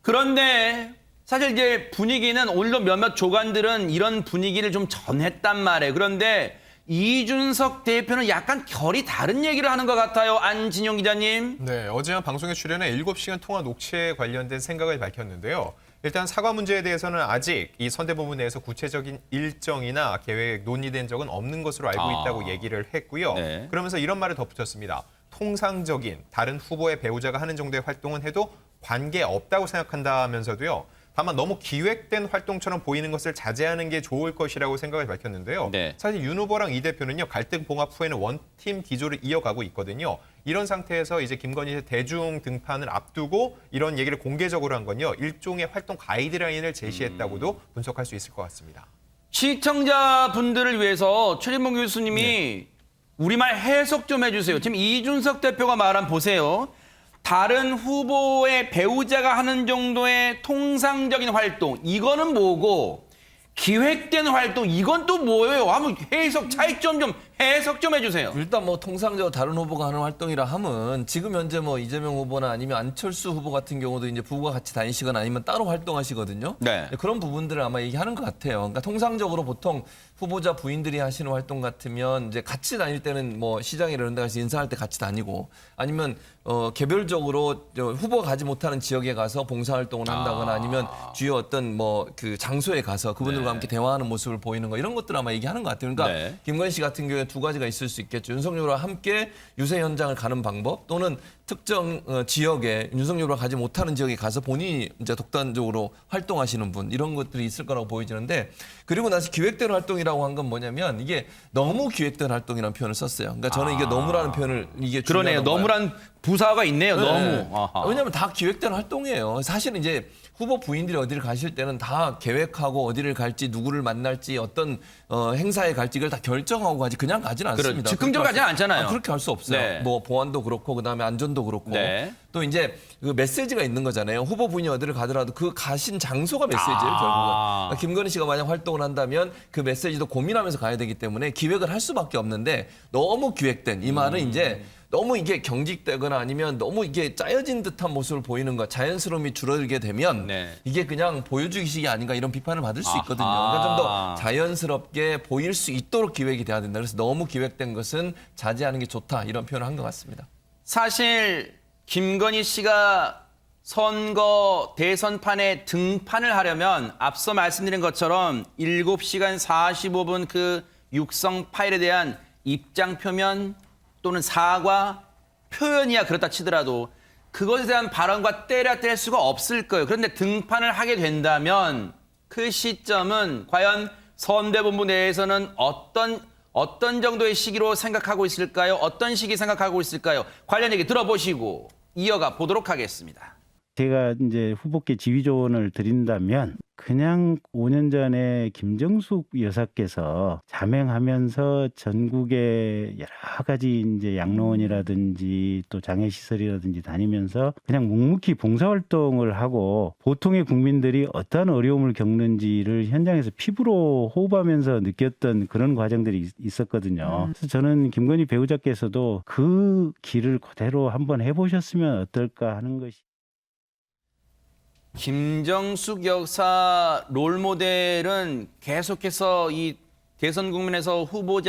그런데 사실 이제 분위기는 오늘도 몇몇 조간들은 이런 분위기를 좀 전했단 말이에요. 그런데 이준석 대표는 약간 결이 다른 얘기를 하는 것 같아요. 안진영 기자님. 네, 어제 방송에 출연해 7시간 통화 녹취에 관련된 생각을 밝혔는데요. 일단 사과 문제에 대해서는 아직 이 선대본부 내에서 구체적인 일정이나 계획 논의된 적은 없는 것으로 알고 있다고 얘기를 했고요. 네. 그러면서 이런 말을 덧붙였습니다. 통상적인 다른 후보의 배우자가 하는 정도의 활동은 해도 관계없다고 생각한다면서도요. 다만 너무 기획된 활동처럼 보이는 것을 자제하는 게 좋을 것이라고 생각을 밝혔는데요. 네. 사실 윤 후보랑 이 대표는요. 갈등 봉합 후에는 원팀 기조를 이어가고 있거든요. 이런 상태에서 이제 김건희의 대중 등판을 앞두고 이런 얘기를 공개적으로 한 건요. 일종의 활동 가이드라인을 제시했다고도 분석할 수 있을 것 같습니다. 시청자분들을 위해서 최진봉 교수님이 우리말 해석 좀 해주세요. 지금 이준석 대표가 말한 보세요. 다른 후보의 배우자가 하는 정도의 통상적인 활동, 이거는 뭐고 기획된 활동, 이건 또 뭐예요? 한번 해석, 차이점 좀 해석 좀 해주세요. 일단 뭐 통상적으로 다른 후보가 하는 활동이라 하면 지금 현재 뭐 이재명 후보나 아니면 안철수 후보 같은 경우도 이제 부부가 같이 다니시거나 아니면 따로 활동하시거든요. 네. 그런 부분들을 아마 얘기하는 것 같아요. 그러니까 통상적으로 보통 후보자 부인들이 하시는 활동 같으면 이제 같이 다닐 때는 뭐 시장에 이런 데 가서 인사할 때 같이 다니고 아니면 개별적으로 후보가 가지 못하는 지역에 가서 봉사활동을 한다거나 아니면 주요 어떤 뭐 그 장소에 가서 그분들과 함께 대화하는 모습을 보이는 거 이런 것들 아마 얘기하는 것 같아요. 그러니까 김건희 씨 같은 경우에 두 가지가 있을 수 있겠죠. 윤석열과 함께 유세 현장을 가는 방법 또는 특정 지역에 윤석열과 가지 못하는 지역에 가서 본인이 이제 독단적으로 활동하시는 분 이런 것들이 있을 거라고 보여지는데 그리고 나서 기획된 활동이라고 한 건 뭐냐면 이게 너무 기획된 활동이라는 표현을 썼어요. 그러니까 저는 이게 너무라는 표현을 이게 그러네요. 너무란 부사가 있네요. 네. 너무. 아하. 왜냐하면 다 기획된 활동이에요. 사실은 이제 후보 부인들이 어디를 가실 때는 다 계획하고 어디를 갈지 누구를 만날지 어떤 행사에 갈지 이걸 다 결정하고 가지 그냥 가지는 않습니다. 즉흥적으로 가지는 않잖아요. 그렇게 할 수 없어요. 네. 뭐 보안도 그렇고 그다음에 안전도 그렇고 네. 또 이제 그 메시지가 있는 거잖아요. 후보 부인이 어디를 가더라도 그 가신 장소가 메시지예요. 결국은. 그러니까 김건희 씨가 만약 활동을 한다면 그 메시지도 고민하면서 가야 되기 때문에 기획을 할 수밖에 없는데 너무 기획된 이 말은 이제 너무 이게 경직되거나 아니면 너무 이게 짜여진 듯한 모습을 보이는 것, 자연스러움이 줄어들게 되면 이게 그냥 보여주기식이 아닌가 이런 비판을 받을 수 있거든요. 그러니까 좀 더 자연스럽게 보일 수 있도록 기획이 돼야 된다. 그래서 너무 기획된 것은 자제하는 게 좋다. 이런 표현을 한 것 같습니다. 사실 김건희 씨가 선거 대선판에 등판을 하려면 앞서 말씀드린 것처럼 7시간 45분 그 육성 파일에 대한 입장 표면 또는 사과 표현이야 그렇다 치더라도 그것에 대한 발언과 때려 뗄 수가 없을 거예요. 그런데 등판을 하게 된다면 그 시점은 과연 선대본부 내에서는 어떤 정도의 시기로 생각하고 있을까요? 어떤 시기 생각하고 있을까요? 관련 얘기 들어보시고 이어가 보도록 하겠습니다. 제가 이제 후보께 지휘 조언을 드린다면 그냥 5년 전에 김정숙 여사께서 자맹하면서 전국의 여러 가지 이제 양로원이라든지 또 장애시설이라든지 다니면서 그냥 묵묵히 봉사활동을 하고 보통의 국민들이 어떠한 어려움을 겪는지를 현장에서 피부로 호흡하면서 느꼈던 그런 과정들이 있었거든요. 그래서 저는 김건희 배우자께서도 그 길을 그대로 한번 해보셨으면 어떨까 하는 것이. 김정숙 여사 롤모델은 계속해서 이 대선 국면에서 후보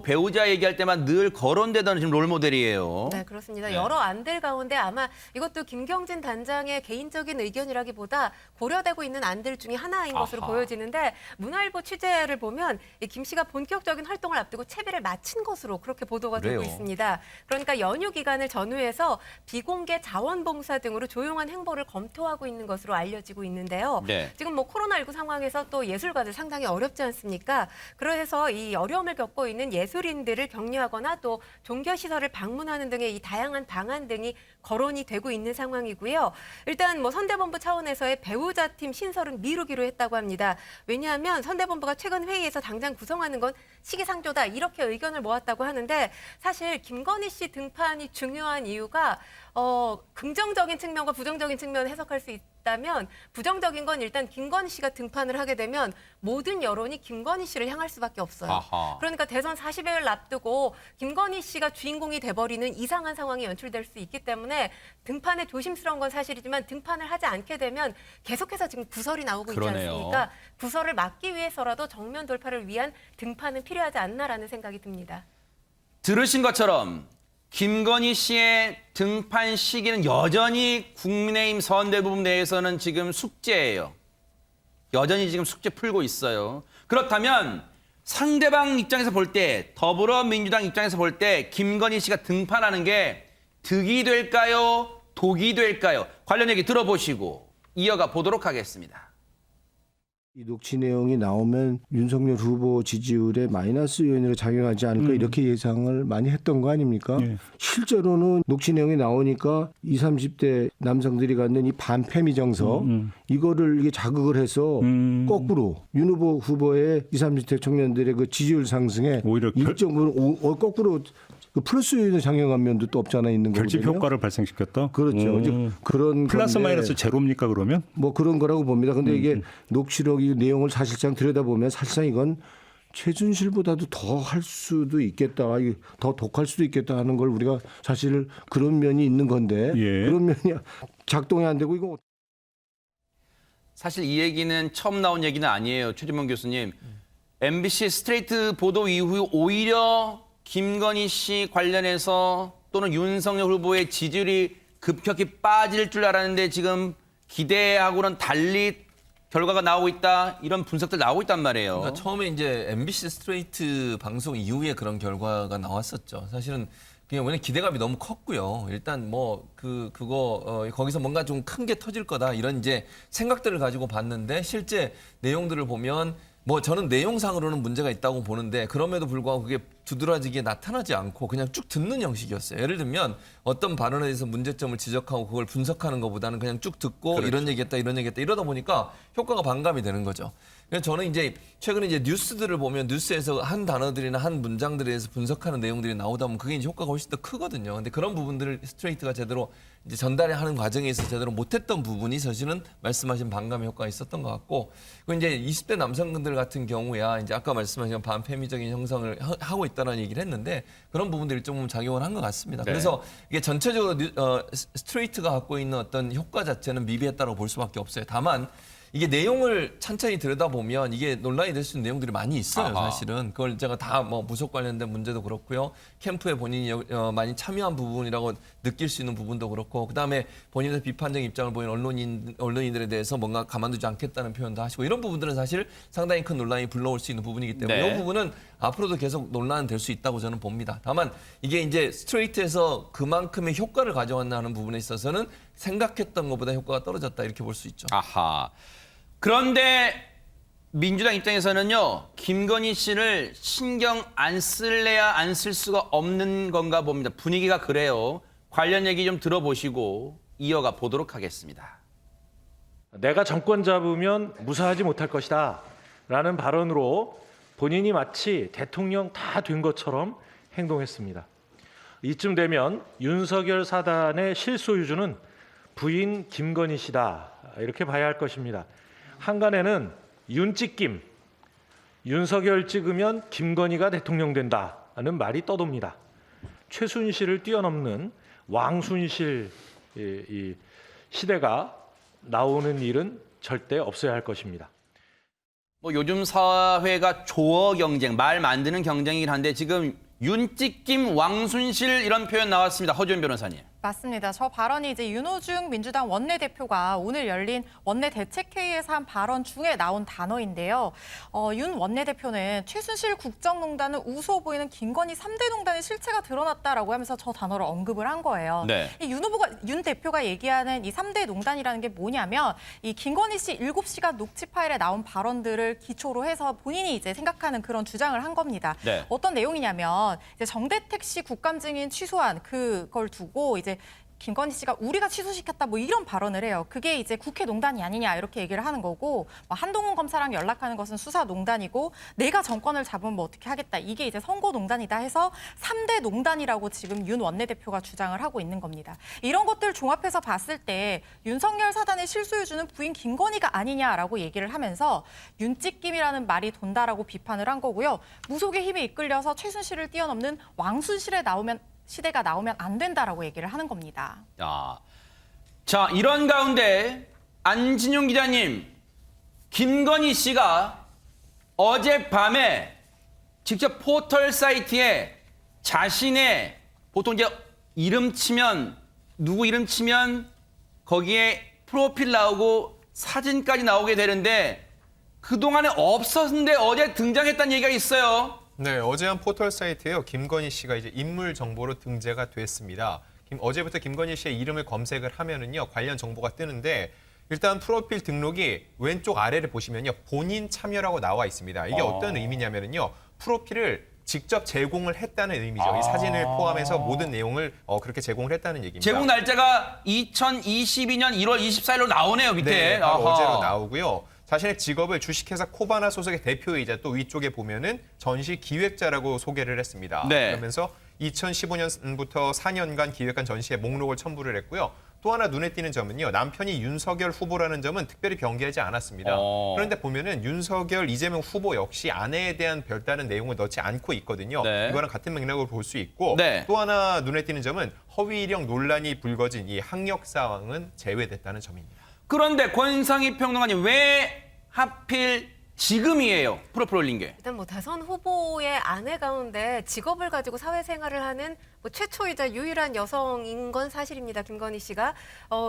배우자 얘기할 때만 늘 거론되던 지금 롤모델이에요. 네, 그렇습니다. 네. 여러 안들 가운데 아마 이것도 김경진 단장의 개인적인 의견이라기보다 고려되고 있는 안들 중에 하나인 것으로 보여지는데 문화일보 취재를 보면 이 김 씨가 본격적인 활동을 앞두고 채비를 마친 것으로 그렇게 보도가 되고 있습니다. 그러니까 연휴 기간을 전후해서 비공개 자원봉사 등으로 조용한 행보를 검토하고 있는 것으로 알려지고 있는데요. 네. 지금 뭐 코로나19 상황에서 또 예술가들 상당히 어렵지 않습니까? 그래서 이 어려움을 겪고 있는 예술인들을 격려하거나 또 종교시설을 방문하는 등의 이 다양한 방안 등이 거론이 되고 있는 상황이고요. 일단 뭐 선대본부 차원에서의 배우자팀 신설은 미루기로 했다고 합니다. 왜냐하면 선대본부가 최근 회의에서 당장 구성하는 건 시기상조다 이렇게 의견을 모았다고 하는데 사실 김건희 씨 등판이 중요한 이유가 긍정적인 측면과 부정적인 측면을 해석할 수 있다면 부정적인 건 일단 김건희 씨가 등판을 하게 되면 모든 여론이 김건희 씨를 향할 수밖에 없어요. 아하. 그러니까 대선 40여일 앞두고 김건희 씨가 주인공이 돼버리는 이상한 상황이 연출될 수 있기 때문에 등판에 조심스러운 건 사실이지만 등판을 하지 않게 되면 계속해서 지금 구설이 나오고 있지 그러네요. 않습니까? 구설을 막기 위해서라도 정면 돌파를 위한 등판은 필요하지 않나라는 생각이 듭니다. 들으신 것처럼 김건희 씨의 등판 시기는 여전히 국민의힘 선대부분 내에서는 지금 숙제예요. 여전히 지금 숙제 풀고 있어요. 그렇다면 상대방 입장에서 볼 때, 더불어민주당 입장에서 볼 때 김건희 씨가 등판하는 게 득이 될까요? 독이 될까요? 관련 얘기 들어보시고 이어가 보도록 하겠습니다. 이 녹취 내용이 나오면 윤석열 후보 지지율에 마이너스 요인으로 작용하지 않을까 이렇게 예상을 많이 했던 거 아닙니까? 실제로는 녹취 내용이 나오니까 20, 30대 남성들이 갖는 이 반패미 정서 이거를 이게 자극을 해서 거꾸로 윤 후보의 20, 30대 청년들의 그 지지율 상승에 오히려 일정 부분 거꾸로 그 플러스 요인을 작용한 면도 또 없지 않아 있는 거거든요. 결집 효과를 발생시켰다. 그렇죠. 이제 그런 플러스 건데 마이너스 제로입니까 그러면? 뭐 그런 거라고 봅니다. 근데 이게 녹취록 이 내용을 사실상 들여다보면 사실상 이건 최순실보다도 더 할 수도 있겠다, 더 독할 수도 있겠다 하는 걸 우리가 사실 그런 면이 있는 건데 그런 면이 작동이 안 되고 이거 사실 이 얘기는 처음 나온 얘기는 아니에요. 최진봉 교수님. MBC 스트레이트 보도 이후 오히려 김건희 씨 관련해서 또는 윤석열 후보의 지지율이 급격히 빠질 줄 알았는데 지금 기대하고는 달리 결과가 나오고 있다. 이런 분석들 나오고 있단 말이에요. 그러니까 처음에 이제 MBC 스트레이트 방송 이후에 그런 결과가 나왔었죠. 사실은 그냥 왜냐면 기대감이 너무 컸고요. 일단 뭐 거기서 뭔가 좀 큰 게 터질 거다 이런 이제 생각들을 가지고 봤는데 실제 내용들을 보면 뭐 저는 내용상으로는 문제가 있다고 보는데 그럼에도 불구하고 그게 두드러지게 나타나지 않고 그냥 쭉 듣는 형식이었어요. 예를 들면 어떤 발언에 대해서 문제점을 지적하고 그걸 분석하는 것보다는 그냥 쭉 듣고 그렇죠. 이런 얘기했다 이러다 보니까 효과가 반감이 되는 거죠. 그래서 저는 이제 최근에 이제 뉴스들을 보면 뉴스에서 한 단어들이나 한 문장들에 대해서 분석하는 내용들이 나오다 보면 그게 이제 효과가 훨씬 더 크거든요. 근데 그런 부분들을 스트레이트가 제대로 이제 전달하는 과정에 있어서 제대로 못했던 부분이 사실은 말씀하신 반감의 효과가 있었던 것 같고, 그 이제 20대 남성들 같은 경우야 이제 아까 말씀하신 반페미적인 형성을 하고 있다는 얘기를 했는데 그런 부분들이 일정 부분 작용을 한 것 같습니다. 네. 그래서 이게 전체적으로 스트레이트가 갖고 있는 어떤 효과 자체는 미비했다고 볼 수밖에 없어요. 다만 이게 내용을 찬찬히 들여다보면 이게 논란이 될 수 있는 내용들이 많이 있어요, 아하. 사실은. 그걸 제가 다 뭐 부속 관련된 문제도 그렇고요. 캠프에 본인이 많이 참여한 부분이라고 느낄 수 있는 부분도 그렇고, 그다음에 본인의 비판적 입장을 보인 언론인들에 대해서 뭔가 가만두지 않겠다는 표현도 하시고, 이런 부분들은 사실 상당히 큰 논란이 불러올 수 있는 부분이기 때문에 네. 이 부분은 앞으로도 계속 논란은 될 수 있다고 저는 봅니다. 다만 이게 이제 스트레이트에서 그만큼의 효과를 가져왔다는 부분에 있어서는 생각했던 것보다 효과가 떨어졌다 이렇게 볼 수 있죠. 아하. 그런데 민주당 입장에서는요, 김건희 씨를 신경 안 쓸래야 안 쓸 수가 없는 건가 봅니다. 분위기가 그래요. 관련 얘기 좀 들어보시고 이어가 보도록 하겠습니다. 내가 정권 잡으면 무사하지 못할 것이다 라는 발언으로 본인이 마치 대통령 다 된 것처럼 행동했습니다. 이쯤 되면 윤석열 사단의 실소유주는 부인 김건희 씨다 이렇게 봐야 할 것입니다. 한간에는 윤찍김, 윤석열 찍으면 김건희가 대통령 된다는 말이 떠돕니다. 최순실을 뛰어넘는 왕순실 이 시대가 나오는 일은 절대 없어야 할 것입니다. 뭐 요즘 사회가 조어 경쟁, 말 만드는 경쟁이긴 한데 지금 윤찍김, 왕순실 이런 표현 나왔습니다. 허지원 변호사님. 맞습니다. 저 발언이 이제 윤호중 민주당 원내대표가 오늘 열린 원내대책회의에서 한 발언 중에 나온 단어인데요. 윤 원내대표는 최순실 국정농단을 우스워 보이는 김건희 3대 농단의 실체가 드러났다라고 하면서 저 단어를 언급을 한 거예요. 네. 윤 대표가 얘기하는 이 3대 농단이라는 게 뭐냐면 이 김건희 씨 7시간 녹취 파일에 나온 발언들을 기초로 해서 본인이 이제 생각하는 그런 주장을 한 겁니다. 네. 어떤 내용이냐면 이제 정대택 씨 국감 증인 취소한 그걸 두고 이제 김건희 씨가 우리가 취소시켰다 뭐 이런 발언을 해요. 그게 이제 국회 농단이 아니냐 이렇게 얘기를 하는 거고, 뭐 한동훈 검사랑 연락하는 것은 수사 농단이고 내가 정권을 잡으면 뭐 어떻게 하겠다 이게 이제 선거 농단이다 해서 3대 농단이라고 지금 윤 원내대표가 주장을 하고 있는 겁니다. 이런 것들 종합해서 봤을 때 윤석열 사단의 실소유주는 부인 김건희가 아니냐라고 얘기를 하면서 윤찍김이라는 말이 돈다라고 비판을 한 거고요. 무속의 힘에 이끌려서 최순실을 뛰어넘는 왕순실의 시대가 나오면 안 된다라고 얘기를 하는 겁니다. 자, 이런 가운데 안진용 기자님, 김건희 씨가 어젯밤에 직접 포털 사이트에 자신의 보통 이제 이름 치면 누구 이름 치면 거기에 프로필 나오고 사진까지 나오게 되는데 그동안에 없었는데 어제 등장했다는 얘기가 있어요. 네, 어제 한 포털 사이트에요. 김건희 씨가 이제 인물 정보로 등재가 됐습니다. 어제부터 김건희 씨의 이름을 검색을 하면은요, 관련 정보가 뜨는데 일단 프로필 등록이 왼쪽 아래를 보시면요, 본인 참여라고 나와 있습니다. 이게 어떤 의미냐면은요, 프로필을 직접 제공을 했다는 의미죠. 이 사진을 포함해서 모든 내용을 그렇게 제공을 했다는 얘기입니다. 제공 날짜가 2022년 1월 24일로 나오네요, 밑에. 네, 바로 어제로 나오고요. 자신의 직업을 주식회사 코바나 소속의 대표이자 또 위쪽에 보면은 전시 기획자라고 소개를 했습니다. 네. 그러면서 2015년부터 4년간 기획한 전시의 목록을 첨부를 했고요. 또 하나 눈에 띄는 점은요, 남편이 윤석열 후보라는 점은 특별히 변기하지 않았습니다. 그런데 보면은 윤석열, 이재명 후보 역시 아내에 대한 별다른 내용을 넣지 않고 있거든요. 네. 이거랑 같은 맥락으로 볼 수 있고, 네. 또 하나 눈에 띄는 점은 허위 이력 논란이 불거진 이 학력 사항은 제외됐다는 점입니다. 그런데 권상희 평론가님, 왜 하필 지금이에요? 프로필 올린 게. 일단 뭐 다선 후보의 아내 가운데 직업을 가지고 사회생활을 하는 뭐 최초이자 유일한 여성인 건 사실입니다. 김건희 씨가.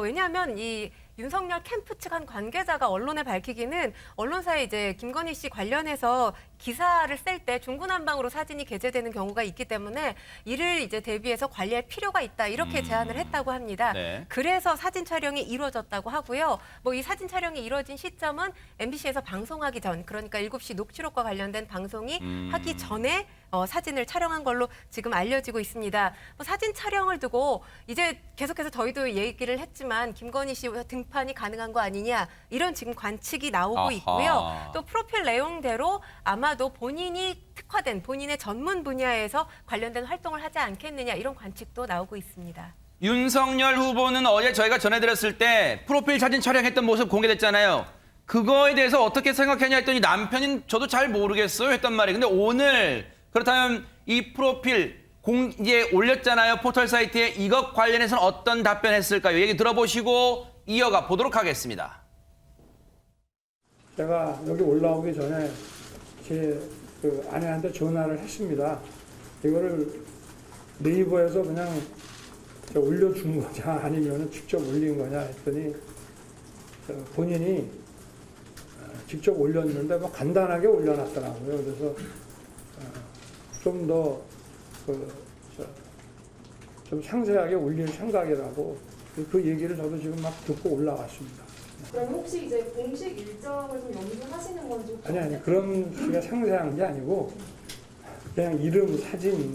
왜냐하면 이 윤석열 캠프 측 한 관계자가 언론에 밝히기는 언론사에 이제 김건희 씨 관련해서 기사를 쓸 때 중구난방으로 사진이 게재되는 경우가 있기 때문에 이를 이제 대비해서 관리할 필요가 있다 이렇게 제안을 했다고 합니다. 네. 그래서 사진 촬영이 이루어졌다고 하고요. 뭐 이 사진 촬영이 이루어진 시점은 MBC에서 방송하기 전, 그러니까 7시 녹취록과 관련된 방송이 하기 전에 사진을 촬영한 걸로 지금 알려지고 있습니다. 사진 촬영을 두고 이제 계속해서 저희도 얘기를 했지만 김건희 씨 등판이 가능한 거 아니냐 이런 지금 관측이 나오고 아하. 있고요. 또 프로필 내용대로 아마도 본인이 특화된 본인의 전문 분야에서 관련된 활동을 하지 않겠느냐 이런 관측도 나오고 있습니다. 윤석열 후보는 어제 저희가 전해드렸을 때 프로필 사진 촬영했던 모습 공개됐잖아요. 그거에 대해서 어떻게 생각하냐 했더니 남편인 저도 잘 모르겠어요 했단 말이에요. 근데 오늘 그렇다면 이 프로필 이제 올렸잖아요. 포털 사이트에 이것 관련해서는 어떤 답변했을까요? 얘기 들어보시고 이어가 보도록 하겠습니다. 제가 여기 올라오기 전에 제 그 아내한테 전화를 했습니다. 이거를 네이버에서 그냥 올려준 거냐 아니면 직접 올린 거냐 했더니 본인이 직접 올렸는데 뭐 간단하게 올려놨더라고요. 그래서 좀 더 좀 상세하게 올릴 생각이라고 그 얘기를 저도 지금 막 듣고 올라왔습니다. 그럼 혹시 이제 공식 일정을 좀 염두하시는 건지? 아니 그런 식의 상세한 게 아니고 그냥 이름, 사진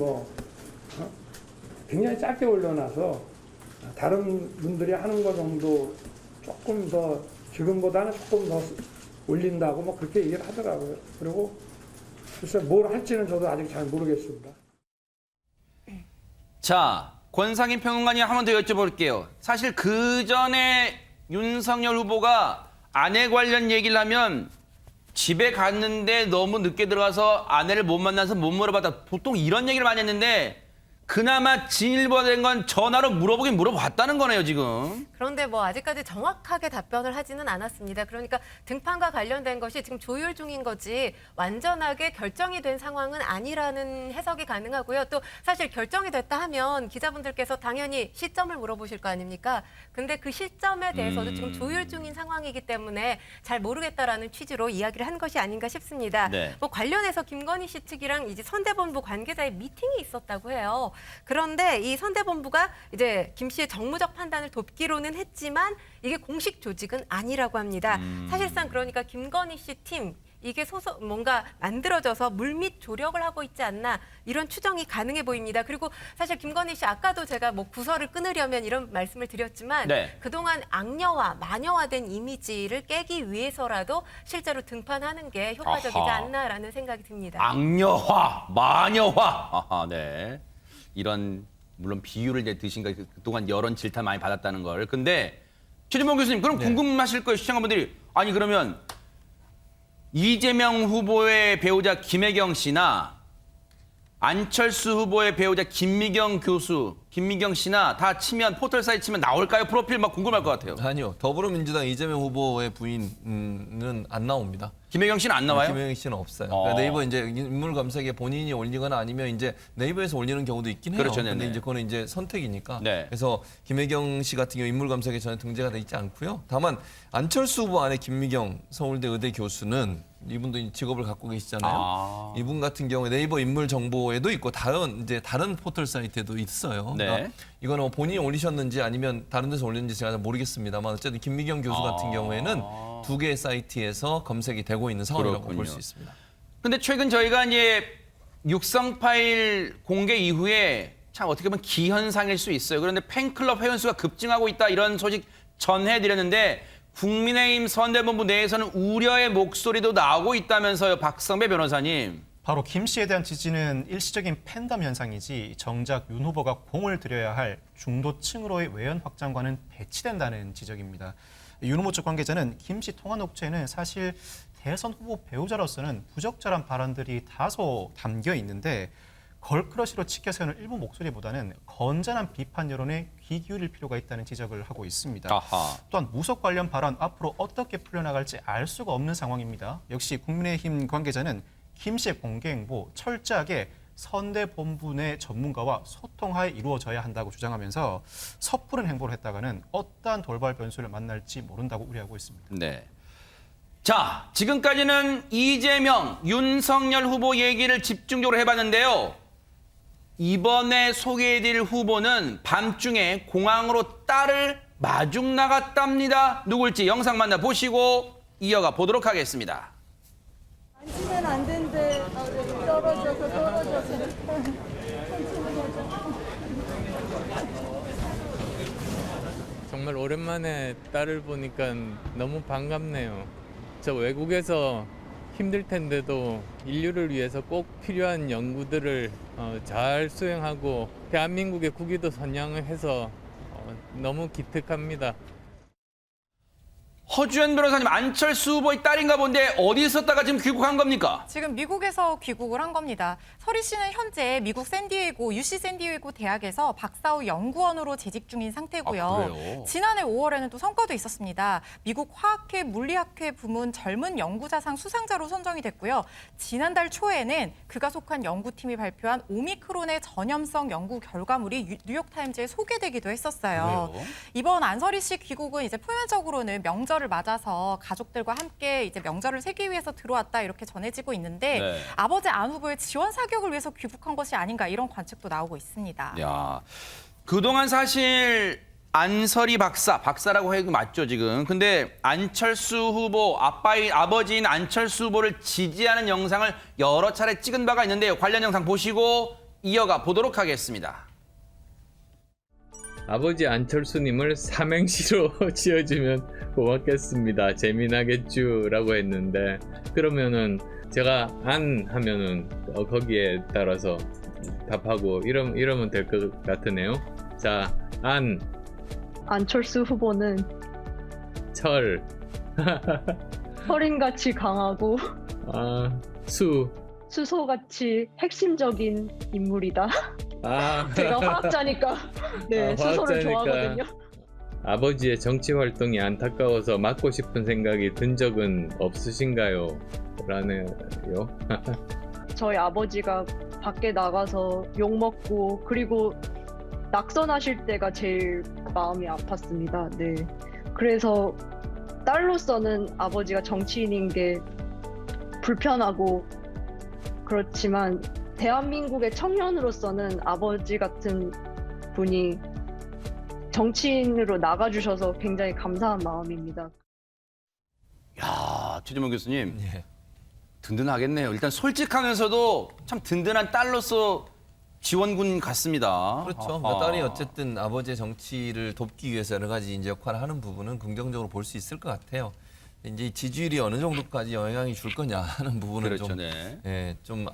굉장히 짧게 올려놔서 다른 분들이 하는 거 정도 조금 더 지금보다는 조금 더 올린다고 뭐 그렇게 얘기를 하더라고요. 그리고 글쎄 뭘 할지는 저도 아직 잘 모르겠습니다. 자, 권상임 평론가님 한 번 더 여쭤볼게요. 사실 그 전에 윤석열 후보가 아내 관련 얘기를 하면 집에 갔는데 너무 늦게 들어가서 아내를 못 만나서 못 물어봤다. 보통 이런 얘기를 많이 했는데 그나마 진일보된 건 전화로 물어보긴 물어봤다는 거네요, 지금. 그런데 뭐 아직까지 정확하게 답변을 하지는 않았습니다. 그러니까 등판과 관련된 것이 지금 조율 중인 거지 완전하게 결정이 된 상황은 아니라는 해석이 가능하고요. 또 사실 결정이 됐다 하면 기자분들께서 당연히 시점을 물어보실 거 아닙니까? 근데 그 시점에 대해서도 지금 조율 중인 상황이기 때문에 잘 모르겠다라는 취지로 이야기를 한 것이 아닌가 싶습니다. 네. 뭐 관련해서 김건희 씨 측이랑 이제 선대본부 관계자의 미팅이 있었다고 해요. 그런데 이 선대본부가 이제 김 씨의 정무적 판단을 돕기로는 했지만 이게 공식 조직은 아니라고 합니다. 사실상 그러니까 김건희 씨 팀 이게 뭔가 만들어져서 물밑 조력을 하고 있지 않나 이런 추정이 가능해 보입니다. 그리고 사실 김건희 씨 아까도 제가 뭐 구설을 끊으려면 이런 말씀을 드렸지만 네. 그동안 악녀화, 마녀화된 이미지를 깨기 위해서라도 실제로 등판하는 게 효과적이지 아하. 않나라는 생각이 듭니다. 악녀화, 마녀화. 아하, 네. 이런 물론 비유를 이제 드신 거 그동안 여론 질타 많이 받았다는 걸. 근데 최진봉 교수님 그럼 궁금하실 거예요. 시청자분들이. 아니 그러면 이재명 후보의 배우자 김혜경 씨나 안철수 후보의 배우자 김미경 씨나 다 치면 포털 사이트 치면 나올까요? 프로필 막 궁금할 것 같아요. 아니요. 더불어민주당 이재명 후보의 부인은 안 나옵니다. 김혜경 씨는 안 나와요? 김혜경 씨는 없어요. 그러니까 네이버 이제 인물 검색에 본인이 올리거나 아니면 이제 네이버에서 올리는 경우도 있긴 해요. 그렇죠, 근데 네네. 이제 그거는 이제 선택이니까. 네. 그래서 김혜경 씨 같은 경우 인물 검색에 전혀 등재가 돼 있지 않고요. 다만 안철수 후보 아내 김미경 서울대 의대 교수는 이분도 직업을 갖고 계시잖아요. 이분 같은 경우에 네이버 인물 정보에도 있고 다른 포털 사이트에도 있어요. 네. 그러니까 이거는 뭐 본인이 올리셨는지 아니면 다른 데서 올렸는지 제가 잘 모르겠습니다만 어쨌든 김미경 교수 같은 경우에는 두 개의 사이트에서 검색이 되고 있는 상황이라고 볼 수 있습니다. 근데 최근 저희가 이제 육성 파일 공개 이후에 참 어떻게 보면 기현상일 수 있어요. 그런데 팬클럽 회원수가 급증하고 있다 이런 소식 전해드렸는데 국민의힘 선대본부 내에서는 우려의 목소리도 나오고 있다면서요. 박성배 변호사님. 바로 김 씨에 대한 지지는 일시적인 팬덤 현상이지 정작 윤 후보가 공을 들여야 할 중도층으로의 외연 확장과는 배치된다는 지적입니다. 윤 후보 측 관계자는 김 씨 통화 녹취에는 사실 대선 후보 배우자로서는 부적절한 발언들이 다소 담겨 있는데 걸크러쉬로 치켜 세우는 일부 목소리보다는 건전한 비판 여론에 귀 기울일 필요가 있다는 지적을 하고 있습니다. 아하. 또한 무속 관련 발언 앞으로 어떻게 풀려나갈지 알 수가 없는 상황입니다. 역시 국민의힘 관계자는 김 씨의 공개 행보 철저하게 선대본부 내 전문가와 소통하에 이루어져야 한다고 주장하면서 섣부른 행보를 했다가는 어떠한 돌발 변수를 만날지 모른다고 우려하고 있습니다. 네. 자, 지금까지는 이재명, 윤석열 후보 얘기를 집중적으로 해봤는데요. 이번에 소개해드릴 후보는 밤중에 공항으로 딸을 마중 나갔답니다. 누굴지 영상 만나보시고 이어가 보도록 하겠습니다. 만지면 안 된대. 떨어져서. 정말 오랜만에 딸을 보니까 너무 반갑네요. 저 외국에서 힘들 텐데도 인류를 위해서 꼭 필요한 연구들을 잘 수행하고 대한민국의 국위도 선양을 해서 너무 기특합니다. 허주연 변호사님, 안철수 후보의 딸인가 본데 어디 있었다가 지금 귀국한 겁니까? 지금 미국에서 귀국을 한 겁니다. 서리 씨는 현재 미국 샌디에이고 UC 샌디에이고 대학에서 박사 후 연구원으로 재직 중인 상태고요. 아, 그래요? 지난해 5월에는 또 성과도 있었습니다. 미국 화학회 물리학회 부문 젊은 연구자상 수상자로 선정이 됐고요. 지난달 초에는 그가 속한 연구팀이 발표한 오미크론의 전염성 연구 결과물이 뉴욕타임즈에 소개되기도 했었어요. 그래요? 이번 안서리 씨 귀국은 이제 표면적으로는 명절을 맞아서 가족들과 함께 이제 명절을 새기 위해서 들어왔다 이렇게 전해지고 있는데 네. 아버지 안 후보의 지원 사격을 위해서 귀국한 것이 아닌가 이런 관측도 나오고 있습니다. 야, 그동안 사실 안설이 박사라고 해도 맞죠 지금. 근데 안철수 후보, 아버지인 안철수 후보를 지지하는 영상을 여러 차례 찍은 바가 있는데요. 관련 영상 보시고 이어가 보도록 하겠습니다. 아버지 안철수님을 삼행시로 지어주면 고맙겠습니다. 재미나겠쥬라고 했는데 그러면은 제가 안 하면은 거기에 따라서 답하고 이러면 될 것 같으네요. 자, 안철수 후보는 철, 철인같이 강하고 수소같이 핵심적인 인물이다. 제가 화학자니까 네, 수소를 좋아하거든요. 아버지의 정치 활동이 안타까워서 맡고 싶은 생각이 든 적은 없으신가요? 라네요. 저희 아버지가 밖에 나가서 욕먹고 그리고 낙선하실 때가 제일 마음이 아팠습니다. 네. 그래서 딸로서는 아버지가 정치인인 게 불편하고 그렇지만 대한민국의 청년으로서는 아버지 같은 분이 정치인으로 나가주셔서 굉장히 감사한 마음입니다. 야, 최재문 교수님. 든든하겠네요. 일단 솔직하면서도 참 든든한 딸로서 지원군 같습니다. 그렇죠. 그러니까 딸이 어쨌든 아버지의 정치를 돕기 위해서 여러 가지 이제 역할을 하는 부분은 긍정적으로 볼 수 있을 것 같아요. 이제 지지율이 어느 정도까지 영향이 줄 거냐 하는 부분은 그렇죠, 좀, 네. 좀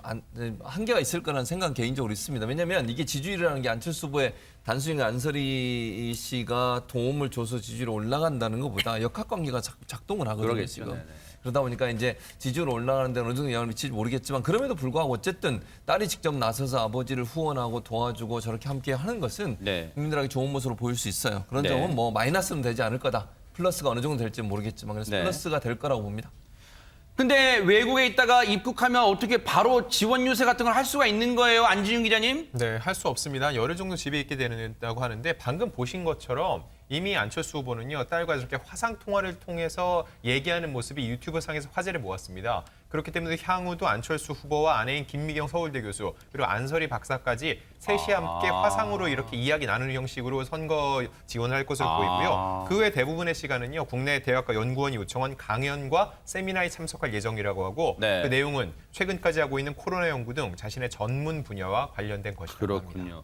한계가 있을 거라는 생각은 개인적으로 있습니다. 왜냐하면 이게 지지율이라는 게 안철수 후보의 단순히 안설이 씨가 도움을 줘서 지지율이 올라간다는 것보다 역학관계가 작동을 하거든요. 그러겠죠. 지금. 네네. 그러다 보니까 이제 지지율 올라가는 데 어느 정도 영향을 미칠지 모르겠지만 그럼에도 불구하고 어쨌든 딸이 직접 나서서 아버지를 후원하고 도와주고 저렇게 함께 하는 것은 국민들에게 좋은 모습으로 보일 수 있어요. 그런 점은 뭐 마이너스는 되지 않을 거다. 플러스가 어느 정도 될지는 모르겠지만 그래서 플러스가 될 거라고 봅니다. 근데 외국에 있다가 입국하면 어떻게 바로 지원 유세 같은 걸 할 수가 있는 거예요, 안지윤 기자님? 네, 할 수 없습니다. 열흘 정도 집에 있게 된다고 하는데 방금 보신 것처럼 이미 안철수 후보는요, 딸과 저렇게 화상 통화를 통해서 얘기하는 모습이 유튜브 상에서 화제를 모았습니다. 그렇기 때문에 향후도 안철수 후보와 아내인 김미경 서울대 교수 그리고 안설이 박사까지 셋이 함께 화상으로 이렇게 이야기 나누는 형식으로 선거 지원을 할 것으로 보이고요. 그 외 대부분의 시간은요, 국내 대학과 연구원이 요청한 강연과 세미나에 참석할 예정이라고 하고 그 내용은 최근까지 하고 있는 코로나 연구 등 자신의 전문 분야와 관련된 것이라고 합니다.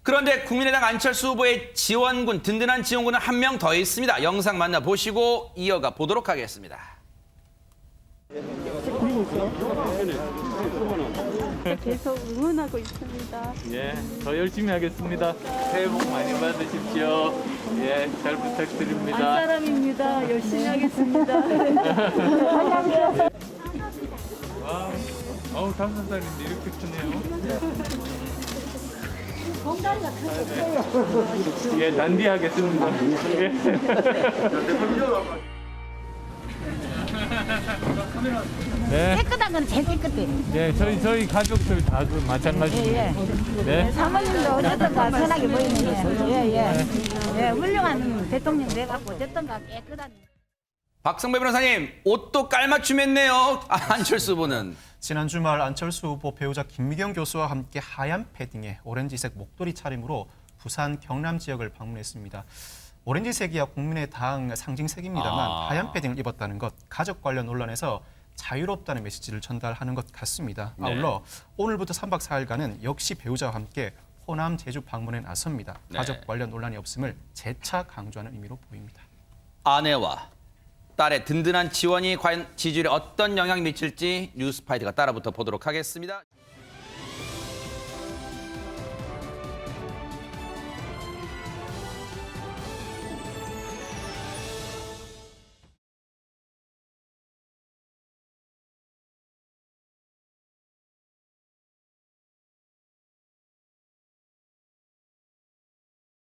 그런데 국민의당 안철수 후보의 지원군, 든든한 지원군은 한 명 더 있습니다. 영상 만나보시고 이어가 보도록 하겠습니다. 계속 응원하고 있습니다. 예, 더 열심히 하겠습니다. 새해 복 많이 받으십시오. 예, 잘 부탁드립니다. 안사람입니다. 열심히 하겠습니다. 와, 5살인데 이렇게 크네요. 예, 단디하겠습니다. 네. 깨끗한 건 제일 깨끗해. 네, 저희 가족들 다 그 마찬가지입니다. 네. 사모님도 어쨌든가 선하게 보이는데, 예, 훌륭한 대통령 돼갖고 어쨌든가 깨끗한. 박성배 변호사님, 옷도 깔맞춤했네요. 안철수 후보는. 지난 주말 안철수 후보 배우자 김미경 교수와 함께 하얀 패딩에 오렌지색 목도리 차림으로 부산 경남 지역을 방문했습니다. 오렌지색이야 국민의당 상징색입니다만 하얀 패딩을 입었다는 것, 가족 관련 논란에서 자유롭다는 메시지를 전달하는 것 같습니다. 아울러 오늘부터 3박 4일간은 역시 배우자와 함께 호남 제주 방문에 나섭니다. 가족 관련 논란이 없음을 재차 강조하는 의미로 보입니다. 아내와 딸의 든든한 지원이 과연 지지율에 어떤 영향을 미칠지 뉴스파이트가 따라붙어 보도록 하겠습니다.